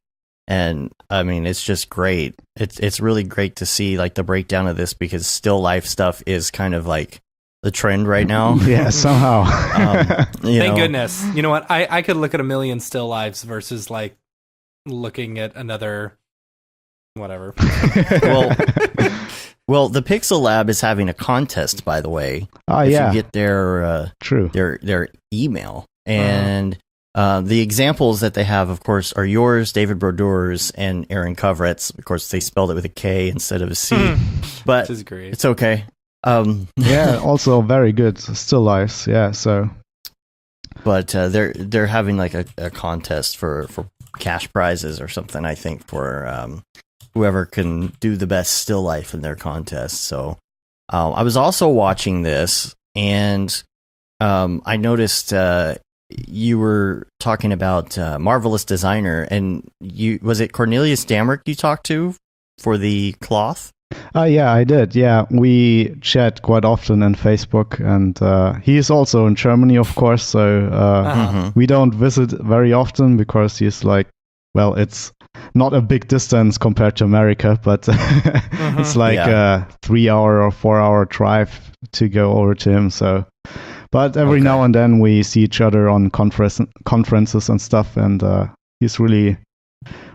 And I mean, it's just great. It's really great to see like the breakdown of this, because still life stuff is kind of like the trend right now. Yeah, somehow. Thank goodness. You know what? I could look at a million still lives versus like looking at another whatever. Well, the Pixel Lab is having a contest, by the way. If you get their their email, and the examples that they have, of course, are yours, David Brodeur's, and Aaron Coverett's. Of course, they spelled it with a K instead of a C, but this is great. It's okay. Also very good still lives. Yeah, so. But they're having like a contest for cash prizes or something, I think, for whoever can do the best still life in their contest. So I was also watching this, and I noticed you were talking about Marvelous Designer, and was it Cornelius Damrick you talked to for the cloth? Yeah, I did. Yeah, we chat quite often on Facebook, and he's also in Germany, of course. So we don't visit very often because he's like, well, it's not a big distance compared to America, but it's like a 3-hour or 4-hour drive to go over to him. So. But every now and then we see each other on conferences and stuff, and he's really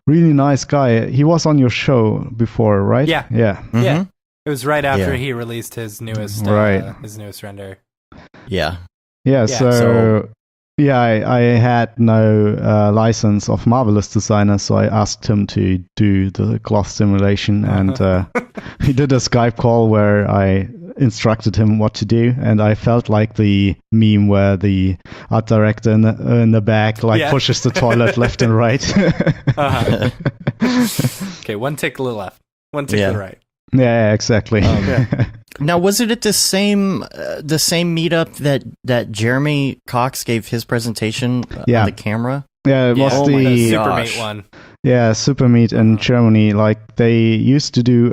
nice guy. He was on your show before, right? Yeah. It was right after he released his newest render. Yeah. So I had no license of Marvelous Designer, so I asked him to do the cloth simulation, and he did a Skype call where I instructed him what to do, and I felt like the meme where the art director in the back pushes the toilet left and right. Okay, one tick to the left, one tick to the right. Yeah, exactly. Now, was it at the same meetup that Jeremy Cox gave his presentation on the camera? Yeah, it was the Supermate one. Yeah, Supermeet in Germany. Like they used to do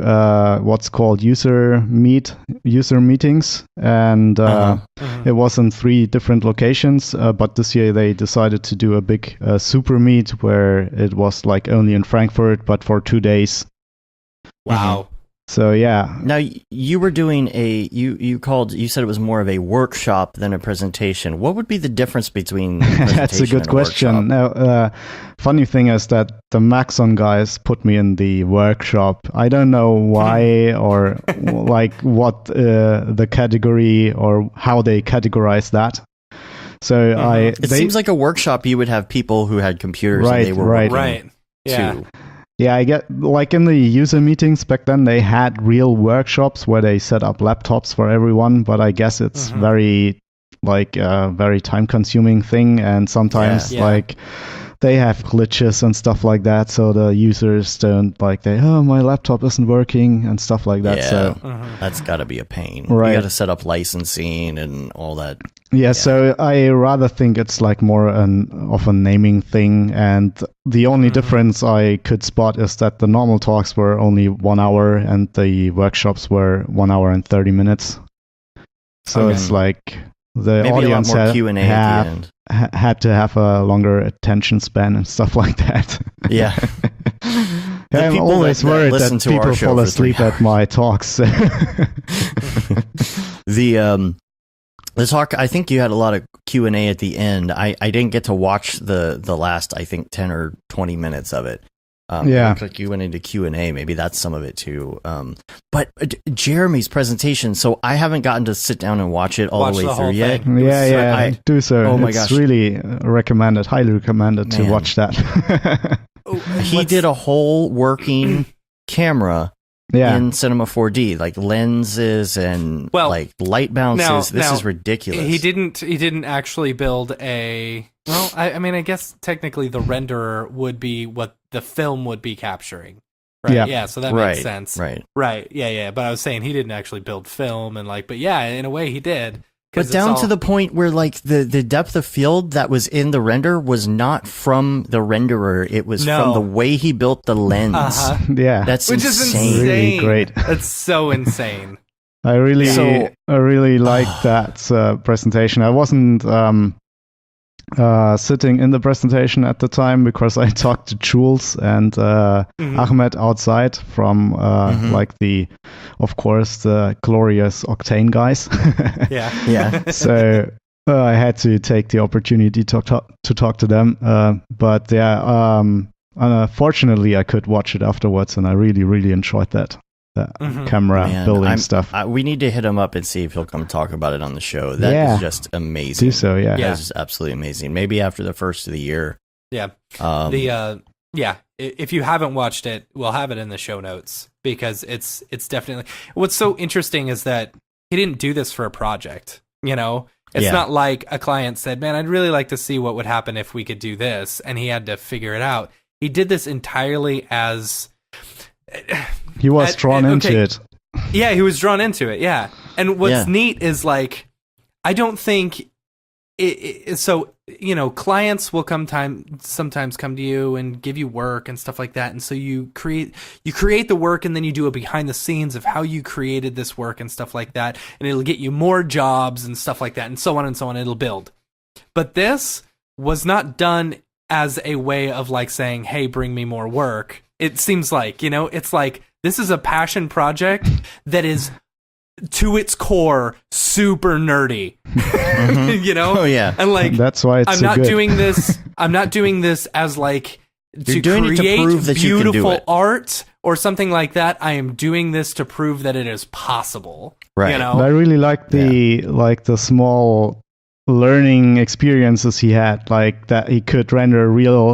what's called user meetings, and it was in 3 different locations. But this year they decided to do a big super meet where it was like only in Frankfurt, but for 2 days. Wow. So yeah. Now you were doing you said it was more of a workshop than a presentation. What would be the difference between That's a good question. Now, funny thing is that the Maxon guys put me in the workshop. I don't know why or like what the category or how they categorize that. So it seems like a workshop. You would have people who had computers, and they were right. Yeah. Too. Yeah, I get like in the user meetings back then they had real workshops where they set up laptops for everyone, but I guess it's very time consuming thing, and sometimes like they have glitches and stuff like that, so the users don't my laptop isn't working and stuff like that. Yeah, so that's got to be a pain. Right. You got to set up licensing and all that. Yeah, so I rather think it's like more of a naming thing, and the only difference I could spot is that the normal talks were only 1 hour and the workshops were 1 hour and 30 minutes. So it's like the maybe audience a lot more Q&A at the end. Had to have a longer attention span and stuff like that. Yeah. I'm always worried that people fall asleep at my talks. The talk, I think you had a lot of Q&A at the end. I didn't get to watch the last, I think, 10 or 20 minutes of it. Yeah. It looked like you went into Q&A. Maybe that's some of it too. But Jeremy's presentation, so I haven't gotten to sit down and watch it all the way through yet. Yeah, do so. Oh my it's gosh. really recommended, highly recommended to watch that. He did a whole working camera in Cinema 4D, like lenses and like light bounces. This is ridiculous. He didn't actually build a. Well, I mean, I guess technically the renderer would be what the film would be capturing, right? Yeah, so that makes sense, right? Yeah. But I was saying he didn't actually build film, and but yeah, in a way he did. But down to the point where like the depth of field that was in the render was not from the renderer; it was from the way he built the lens. Yeah, that's which is insane. Really great. That's so insane. I really liked that presentation. I wasn't sitting in the presentation at the time because I talked to Jules and Ahmed outside from like of course the glorious Octane guys. Yeah. So I had to take the opportunity to talk to them. But yeah, unfortunately I could watch it afterwards, and I really enjoyed that camera building stuff. We need to hit him up and see if he'll come talk about it on the show. That is just amazing. Do so, yeah. That is just absolutely amazing. Maybe after the first of the year. Yeah. If you haven't watched it, we'll have it in the show notes because it's definitely. What's so interesting is that he didn't do this for a project. It's not like a client said, "Man, I'd really like to see what would happen if we could do this," and he had to figure it out. He did this entirely as. He was drawn into it. Yeah, he was drawn into it. Yeah, and what's neat is like, I don't think so. Clients will sometimes come to you and give you work and stuff like that, and so you create the work, and then you do a behind the scenes of how you created this work and stuff like that, and it'll get you more jobs and stuff like that, and so on and so on. It'll build, but this was not done as a way of like saying, "Hey, bring me more work." It seems like, it's like this is a passion project that is to its core super nerdy. Oh yeah. And like that's why it's I'm not doing this as like to create prove that you can do beautiful it. art or something like that. I am doing this to prove that it is possible. Right. I really like the small learning experiences he had, like that he could render real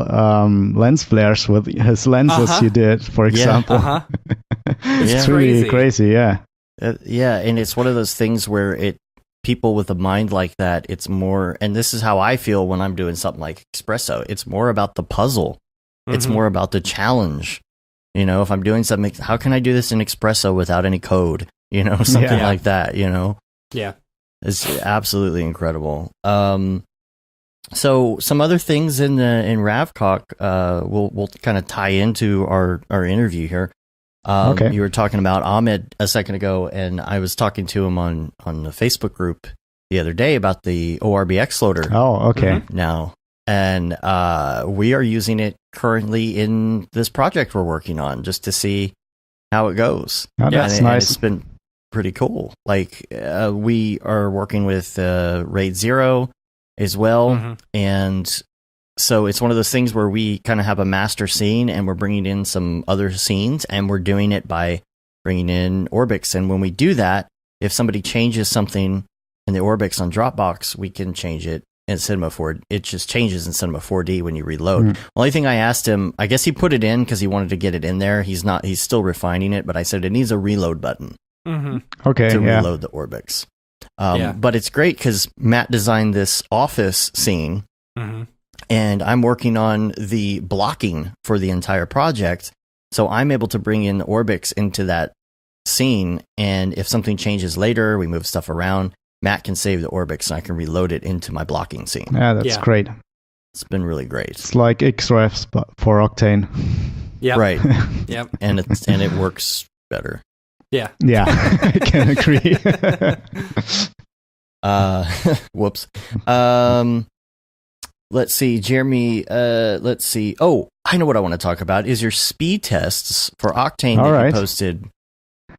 lens flares with his lenses he did, for example. It's really crazy, yeah. And it's one of those things where people with a mind like that, it's more, and this is how I feel when I'm doing something like Espresso, it's more about the puzzle. It's more about the challenge. If I'm doing something, how can I do this in Espresso without any code? Something like that, Yeah. It's absolutely incredible. So some other things in Ravcock, we'll kind of tie into our interview here. You were talking about Ahmed a second ago, and I was talking to him on the Facebook group the other day about the ORBX loader. Oh, okay. Now, and we are using it currently in this project we're working on just to see how it goes. Oh, that's nice. And it's been pretty cool. Like we are working with RAID 0 as well, and so it's one of those things where we kind of have a master scene and we're bringing in some other scenes, and we're doing it by bringing in Orbix. And when we do that, if somebody changes something in the Orbix on Dropbox, we can change it in Cinema 4. It just changes in Cinema 4D when you reload. Only thing I asked him, I guess he put it in because he wanted to get it in there. He's still refining it, but I said it needs a reload button. Okay, to reload the Orbix. But it's great because Matt designed this office scene, and I'm working on the blocking for the entire project. So I'm able to bring in Orbix into that scene, and if something changes later, we move stuff around, Matt can save the Orbix and I can reload it into my blocking scene. Yeah, that's great. It's been really great. It's like Xrefs but for Octane. Yeah. Right. Yep. And it works better. Yeah. Yeah, I can agree. Whoops. Let's see, Jeremy. Let's see. Oh, I know what I want to talk about is your speed tests for Octane that you posted.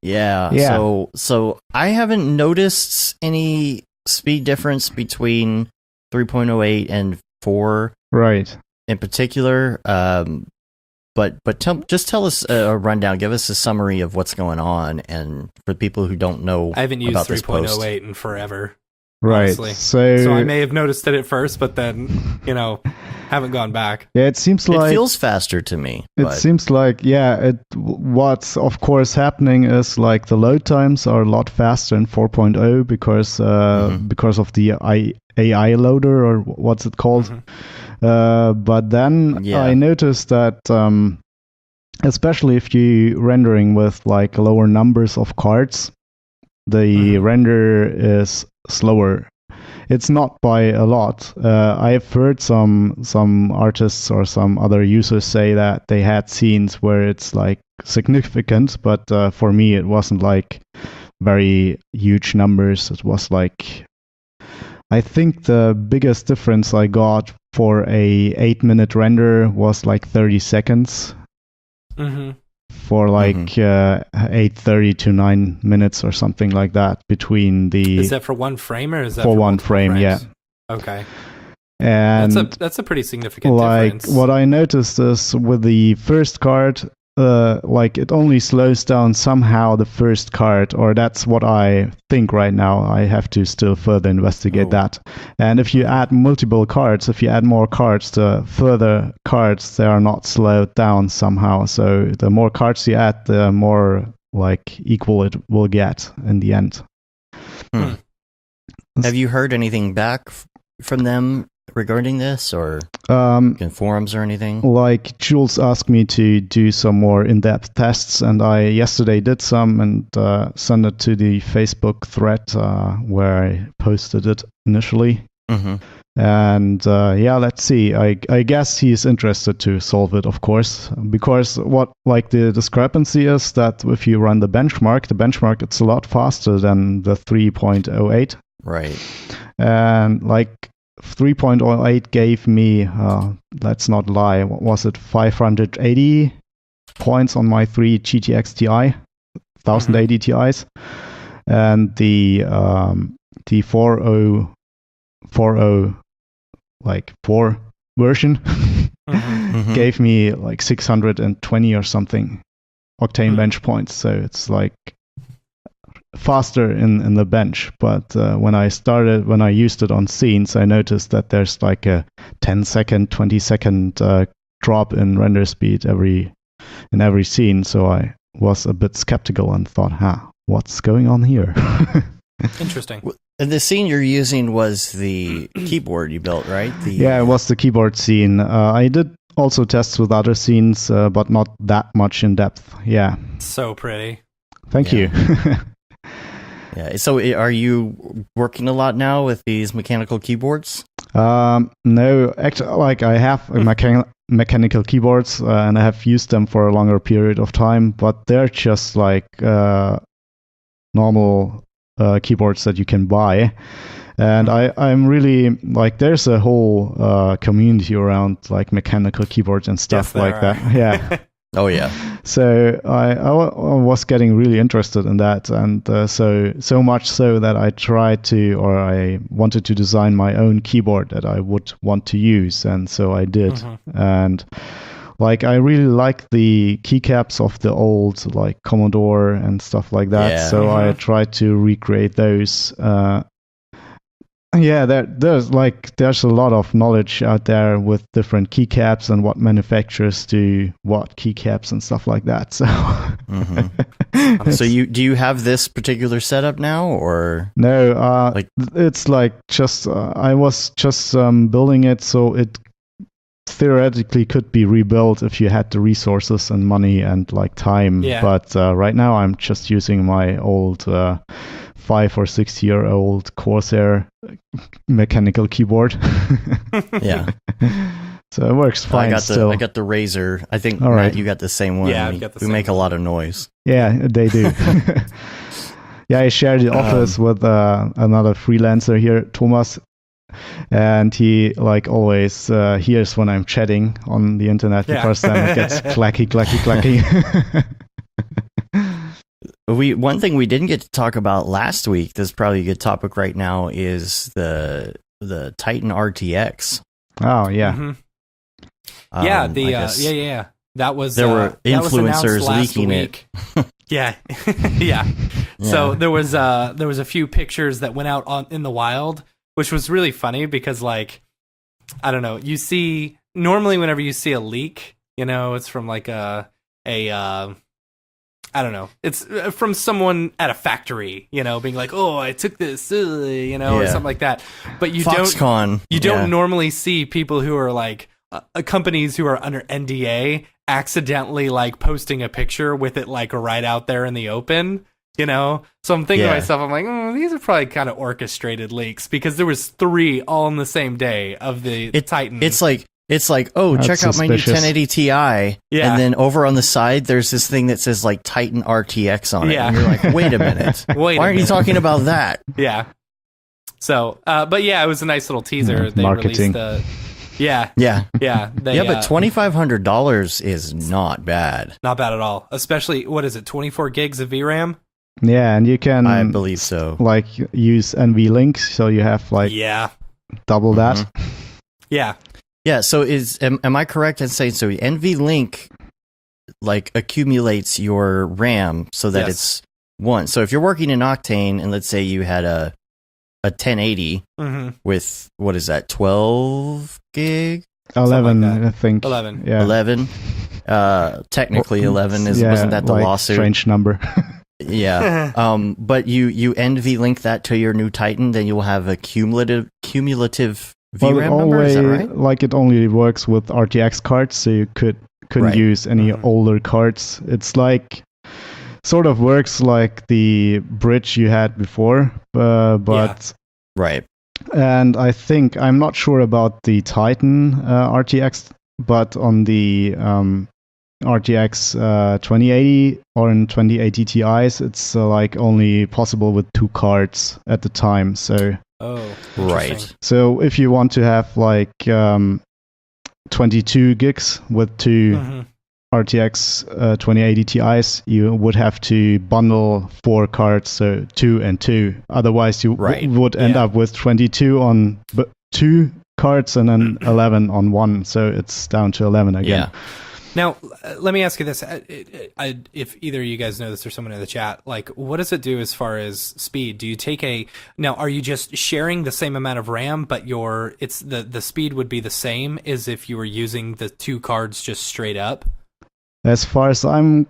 Yeah. So I haven't noticed any speed difference between 3.08 and 4. Right. In particular. But but just tell us a rundown. Give us a summary of what's going on, and for people who don't know, I haven't used about this post. 3.08 in forever. Right. Honestly. So I may have noticed it at first, but then, haven't gone back. Yeah, it seems It like feels faster to me. it seems like what's of course happening is like the load times are a lot faster in 4.0 because of the AI loader, or what's it called. But then I noticed that especially if you rendering with like lower numbers of cards, the render is slower. It's not by a lot. I've heard some artists or some other users say that they had scenes where it's like significant, but for me it wasn't like very huge numbers. It was like, I think the biggest difference I got for a 8-minute render was like 30 seconds. For like 8:30 to 9 minutes or something like that between the. Is that for one frame, or is that for one frame? frames? Yeah. Okay. And that's a pretty significant like difference. what I noticed is with the first card, like it only slows down somehow the first card, or that's what I think right now. I have to still further investigate that. And if you add multiple cards, if you add more cards, the further cards, they are not slowed down somehow. So the more cards you add, the more like equal it will get in the end. Have you heard anything back from them regarding this, or in forums or anything? Like Jules asked me to do some more in-depth tests, and I yesterday did some and sent it to the Facebook thread where I posted it initially. And let's see. I guess he's interested to solve it, of course, because what like the discrepancy is that if you run the benchmark it's a lot faster than the 3.08. Right. And like 3.08 gave me, let's not lie, what was it, 580 points on my 3 GTX Ti, 1080 Ti's, and the 4040 like 4 version gave me like 620 or something Octane bench points. So it's like faster in the bench, but when I used it on scenes, I noticed that there's like a 10-second, 20-second drop in render speed in every scene. So I was a bit skeptical and thought, what's going on here? Interesting. And the scene you're using was the keyboard you built, right? Yeah, it was the keyboard scene. I did also tests with other scenes, but not that much in depth. Yeah. So pretty. Thank you. Yeah. So are you working a lot now with these mechanical keyboards? No, actually, like I have mechanical keyboards and I have used them for a longer period of time, but they're just like normal keyboards that you can buy. And I'm really like, there's a whole community around like mechanical keyboards and stuff like that. Yeah. Oh yeah. So I was getting really interested in that, and so much so that I wanted to design my own keyboard that I would want to use, and so I did. And like I really like the keycaps of the old like Commodore and stuff like that. Yeah. So I tried to recreate those. Yeah, there's a lot of knowledge out there with different keycaps and what manufacturers do what keycaps and stuff like that. So, so do you have this particular setup now, or no? It's like just I was just building it, so it theoretically could be rebuilt if you had the resources and money and like time. Yeah. But right now I'm just using my old 5 or 6 year old Corsair mechanical keyboard. Yeah. So it works fine. I got the Razer. I think All right. Matt, you got the same one. Yeah, I've got the we same make a one. lot of noise. Yeah, they do. Yeah, I share the office with another freelancer here, Thomas, and he like always hears when I'm chatting on the internet because then it gets clacky. One thing we didn't get to talk about last week, that's probably a good topic right now, is the Titan RTX. Oh yeah. Yeah, That was There were that was announced influencers last leaking week. Yeah, yeah. So there was a few pictures that went out in the wild, which was really funny because, like, I don't know. You see, normally whenever you see a leak, you know, it's from like a I don't know. It's from someone at a factory, you know, being like, "Oh, I took this," you know, or something like that. But you Foxconn. don't normally see people who are like companies who are under NDA accidentally like posting a picture with it like right out there in the open, you know. So I'm thinking to myself, I'm like, these are probably kind of orchestrated leaks because there was 3 all in the same day of the Titan. It's like, oh, That's check out my new suspicious. 1080 Ti. Yeah. And then over on the side, there's this thing that says like Titan RTX on it. Yeah. And you're like, wait a minute. Why aren't you talking about that? Yeah. So, but yeah, it was a nice little teaser. They marketing. released yeah. Yeah. Yeah. They, Yeah, but $2,500 is not bad. not bad at all. Especially, what is it, 24 gigs of VRAM? Yeah, and you can I believe so. like use NVLink, so you have like Yeah. double that. Yeah. Yeah, so am I correct in saying so NVLink like accumulates your RAM so that Yes. it's one. So if you're working in Octane and let's say you had a 1080 with what is that, 12 gig? 11, like that. I think. 11. Yeah. 11? Technically 11 wasn't that the like lawsuit? strange number. Yeah. But you NVLink that to your new Titan, then you'll have a cumulative VRAM number, is that right? Like it only works with RTX cards, so you couldn't Right. use any older cards. It's like sort of works like the bridge you had before, but Right. and I think I'm not sure about the Titan RTX, but on the RTX 2080 or in 2080 Ti's, it's like only possible with 2 cards at the time. So Right. interesting. So if you want to have like 22 gigs with 2 RTX 2080 Ti's, you would have to bundle 4 cards, so 2 and 2. Otherwise, you would end up with 22 on 2 cards and then 11 on 1. So it's down to 11 again. Yeah. Now, let me ask you this. If either of you guys know this or someone in the chat, like, what does it do as far as speed? Do you take now, are you just sharing the same amount of RAM, but the speed would be the same as if you were using the 2 cards just straight up? As far as I'm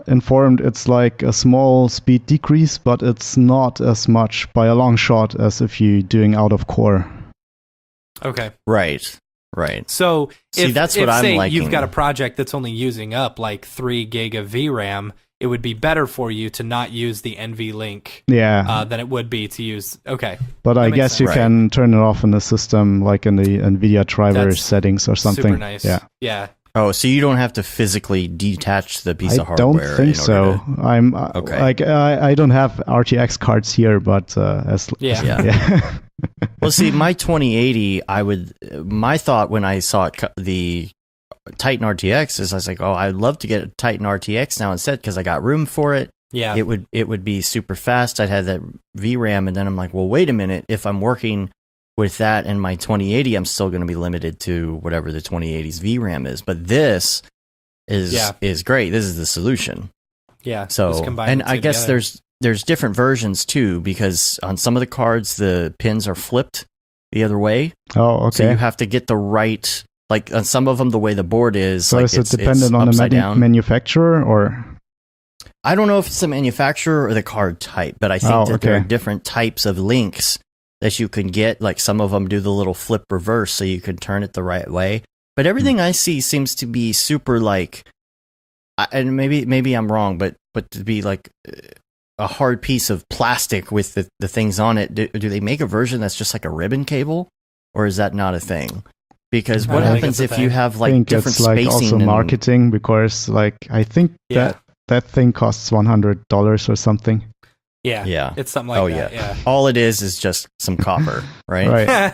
informed, it's like a small speed decrease, but it's not as much by a long shot as if you're doing out of core. Okay. Right. So if that's what I'm say liking. you've got a project that's only using up like 3 gig of VRAM, it would be better for you to not use the NVLink than it would be to use. Okay. But I guess you sense. can turn it off in the system, like in the NVIDIA driver That's settings or something. Super nice. Yeah. Yeah. Oh, so you don't have to physically detach the piece of I hardware. don't think so. I'm Okay. like I don't have RTX cards here, but Yeah. Well, see, my 2080, my thought when I saw the Titan RTX is I was like, oh, I'd love to get a Titan RTX now instead because I got room for it. Yeah. It would be super fast. I'd have that VRAM, and then I'm like, well, wait a minute. If I'm working with that and my 2080, I'm still going to be limited to whatever the 2080's VRAM is. But this is great. This is the solution. Yeah. So, and I guess there's different versions too, because on some of the cards the pins are flipped the other way. Oh, okay. So you have to get the right, like on some of them the way the board is. So like is it dependent on the manufacturer or? I don't know if it's the manufacturer or the card type, but I think that there are different types of links that you can get. Like some of them do the little flip reverse, so you can turn it the right way. But everything I see seems to be super like, and maybe I'm wrong, but to be like a hard piece of plastic with the things on it. Do they make a version that's just like a ribbon cable, or is that not a thing? Because what happens if you have like different spacing? I think it's like also and marketing, because like I think that thing costs $100 or something. Yeah. It's something like that. Yeah. All it is just some copper, right? Right.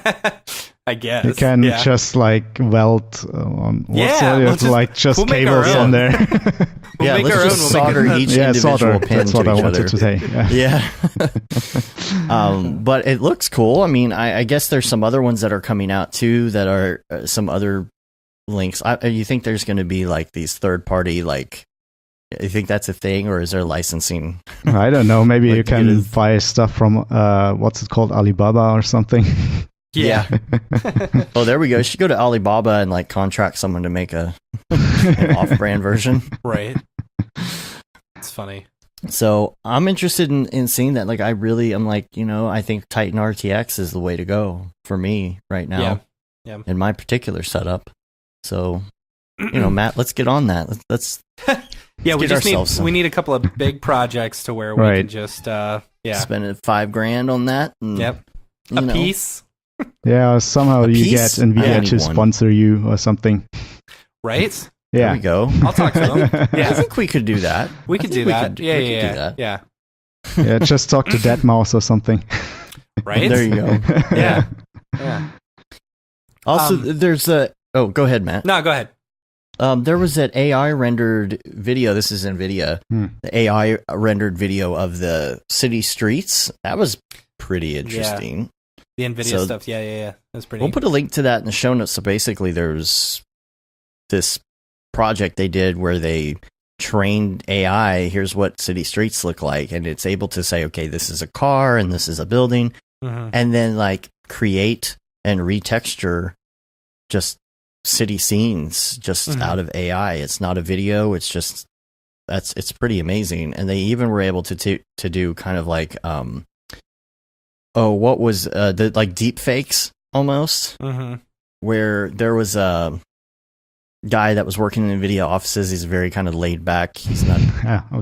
I guess. You can just like weld on just cables on there. Let's just solder each individual pin That's what to I each wanted other. to say. But it looks cool. I mean, I guess there's some other ones that are coming out too that are some other links. You think there's going to be like these third party like? You think that's a thing, or is there licensing? I don't know. Maybe Like you can buy stuff from what's it called, Alibaba or something. Yeah. Oh, there we go. You should go to Alibaba and like contract someone to make an off-brand version. Right. It's funny. So I'm interested in seeing that. Like, I'm like, I think Titan RTX is the way to go for me right now. Yeah. In my particular setup. So, Matt, let's get on that. Let's we need a couple of big projects to where we can just spend $5,000 on that. And, a piece. Yeah, somehow you get NVIDIA to sponsor you or something. Right? Yeah. There we go. I'll talk to them. Yeah. I think we could do that. We could do that. Yeah. Yeah, just talk to Deadmau5 or something. Right? There you go. Yeah. Also, there's a... Oh, go ahead, Matt. No, go ahead. There was that AI rendered video. This is NVIDIA. The AI rendered video of the city streets. That was pretty interesting. The NVIDIA stuff. Yeah. That's pretty. We'll put a link to that in the show notes. So basically, there's this project they did where they trained AI. Here's what city streets look like. And it's able to say, okay, this is a car and this is a building. And then like create and retexture just city scenes just out of AI. It's not a video. It's just it's pretty amazing. And they even were able to do kind of like what was the like deep fakes almost, where there was a guy that was working in NVIDIA offices. He's very kind of laid back. He's not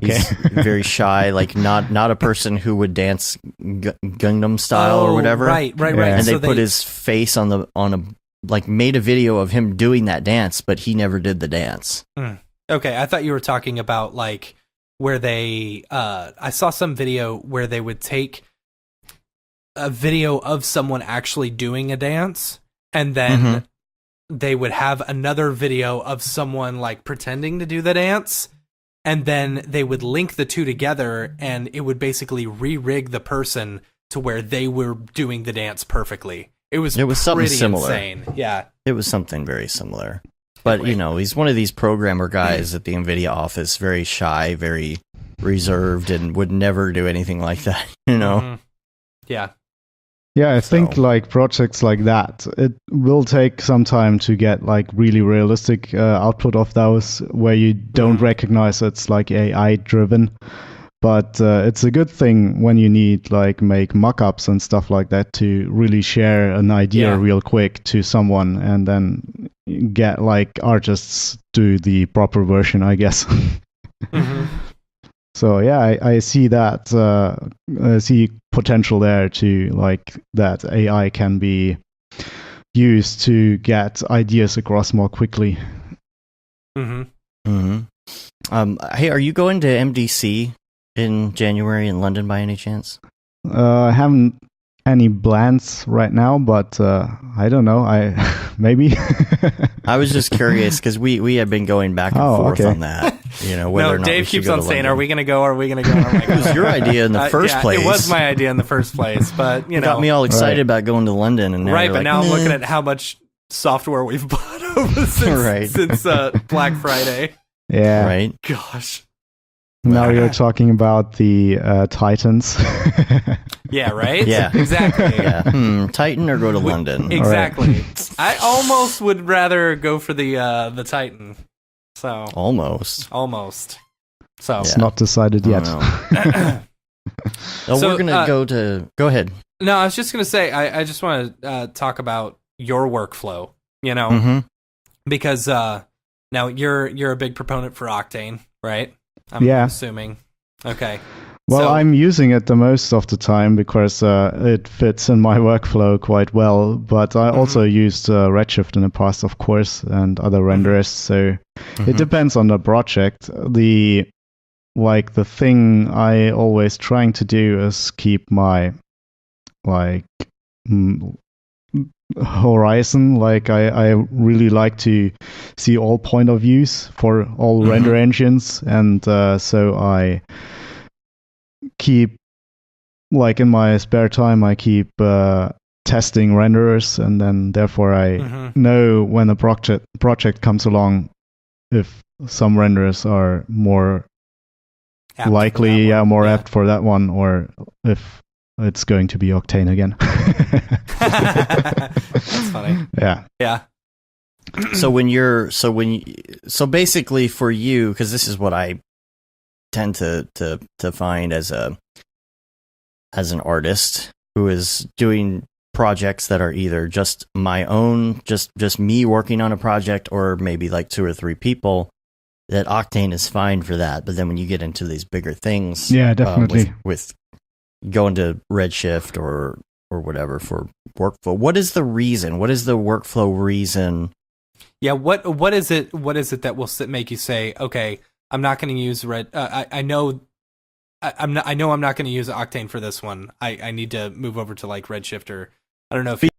he's very shy, like not a person who would dance Gangnam style or whatever. Right. And so they put his face on a like made a video of him doing that dance, but he never did the dance. Okay, I thought you were talking about like where they I saw some video where they would take a video of someone actually doing a dance and then they would have another video of someone like pretending to do the dance, and then they would link the two together, and it would basically re-rig the person to where they were doing the dance perfectly. It was something similar. Insane. Yeah. It was something very similar. But, he's one of these programmer guys at the NVIDIA office, very shy, very reserved, and would never do anything like that, Yeah. Yeah, I think like projects like that, it will take some time to get like really realistic output of those where you don't recognize it's like AI driven. But it's a good thing when you need like make mock-ups and stuff like that to really share an idea real quick to someone and then get like artists do the proper version, I guess. So yeah, I see that. I see potential there to like that AI can be used to get ideas across more quickly. Hey, are you going to MDC in January in London by any chance? I haven't any plans right now, but I don't know. Maybe. I was just curious because we have been going back and forth on that. Whether or not Dave keeps on saying, "Are we going to go? Are we going to go?" I'm like, it was your idea in the first place. It was my idea in the first place, but got me all excited about going to London, and now but now I'm looking at how much software we've bought over since Black Friday. Yeah. Right. Gosh. Now you're talking about the Titans. Yeah, right? Yeah. Exactly. Yeah. Titan or go to London. Exactly. Right. I almost would rather go for the Titan. So Almost. So it's not decided yet. We're gonna go ahead. No, I was just gonna say I just want to talk about your workflow, because now you're a big proponent for Octane, right? I'm assuming. Okay. Well, I'm using it the most of the time because it fits in my workflow quite well. But I also used Redshift in the past, of course, and other renderers. So it depends on the project. The thing I always trying to do is keep my horizon. Like I really like to see all point of views for all render engines, and so I keep, like in my spare time, I keep testing renderers, and then therefore I know when a project comes along if some renderers are more Apt likely, for that one. more apt for that one, or if it's going to be Octane again. That's funny. Yeah. So basically for you, because this is what I tend to find as an artist who is doing projects that are either just my own, just me working on a project, or maybe like 2 or 3 people, that Octane is fine for that. But then when you get into these bigger things, Yeah, definitely. with going to Redshift or whatever for workflow, what is the reason? What is the workflow reason? Yeah, what is it that will make you say, okay, I'm not going to use I know I'm not going to use Octane for this one. I need to move over to like Redshift, or I don't know if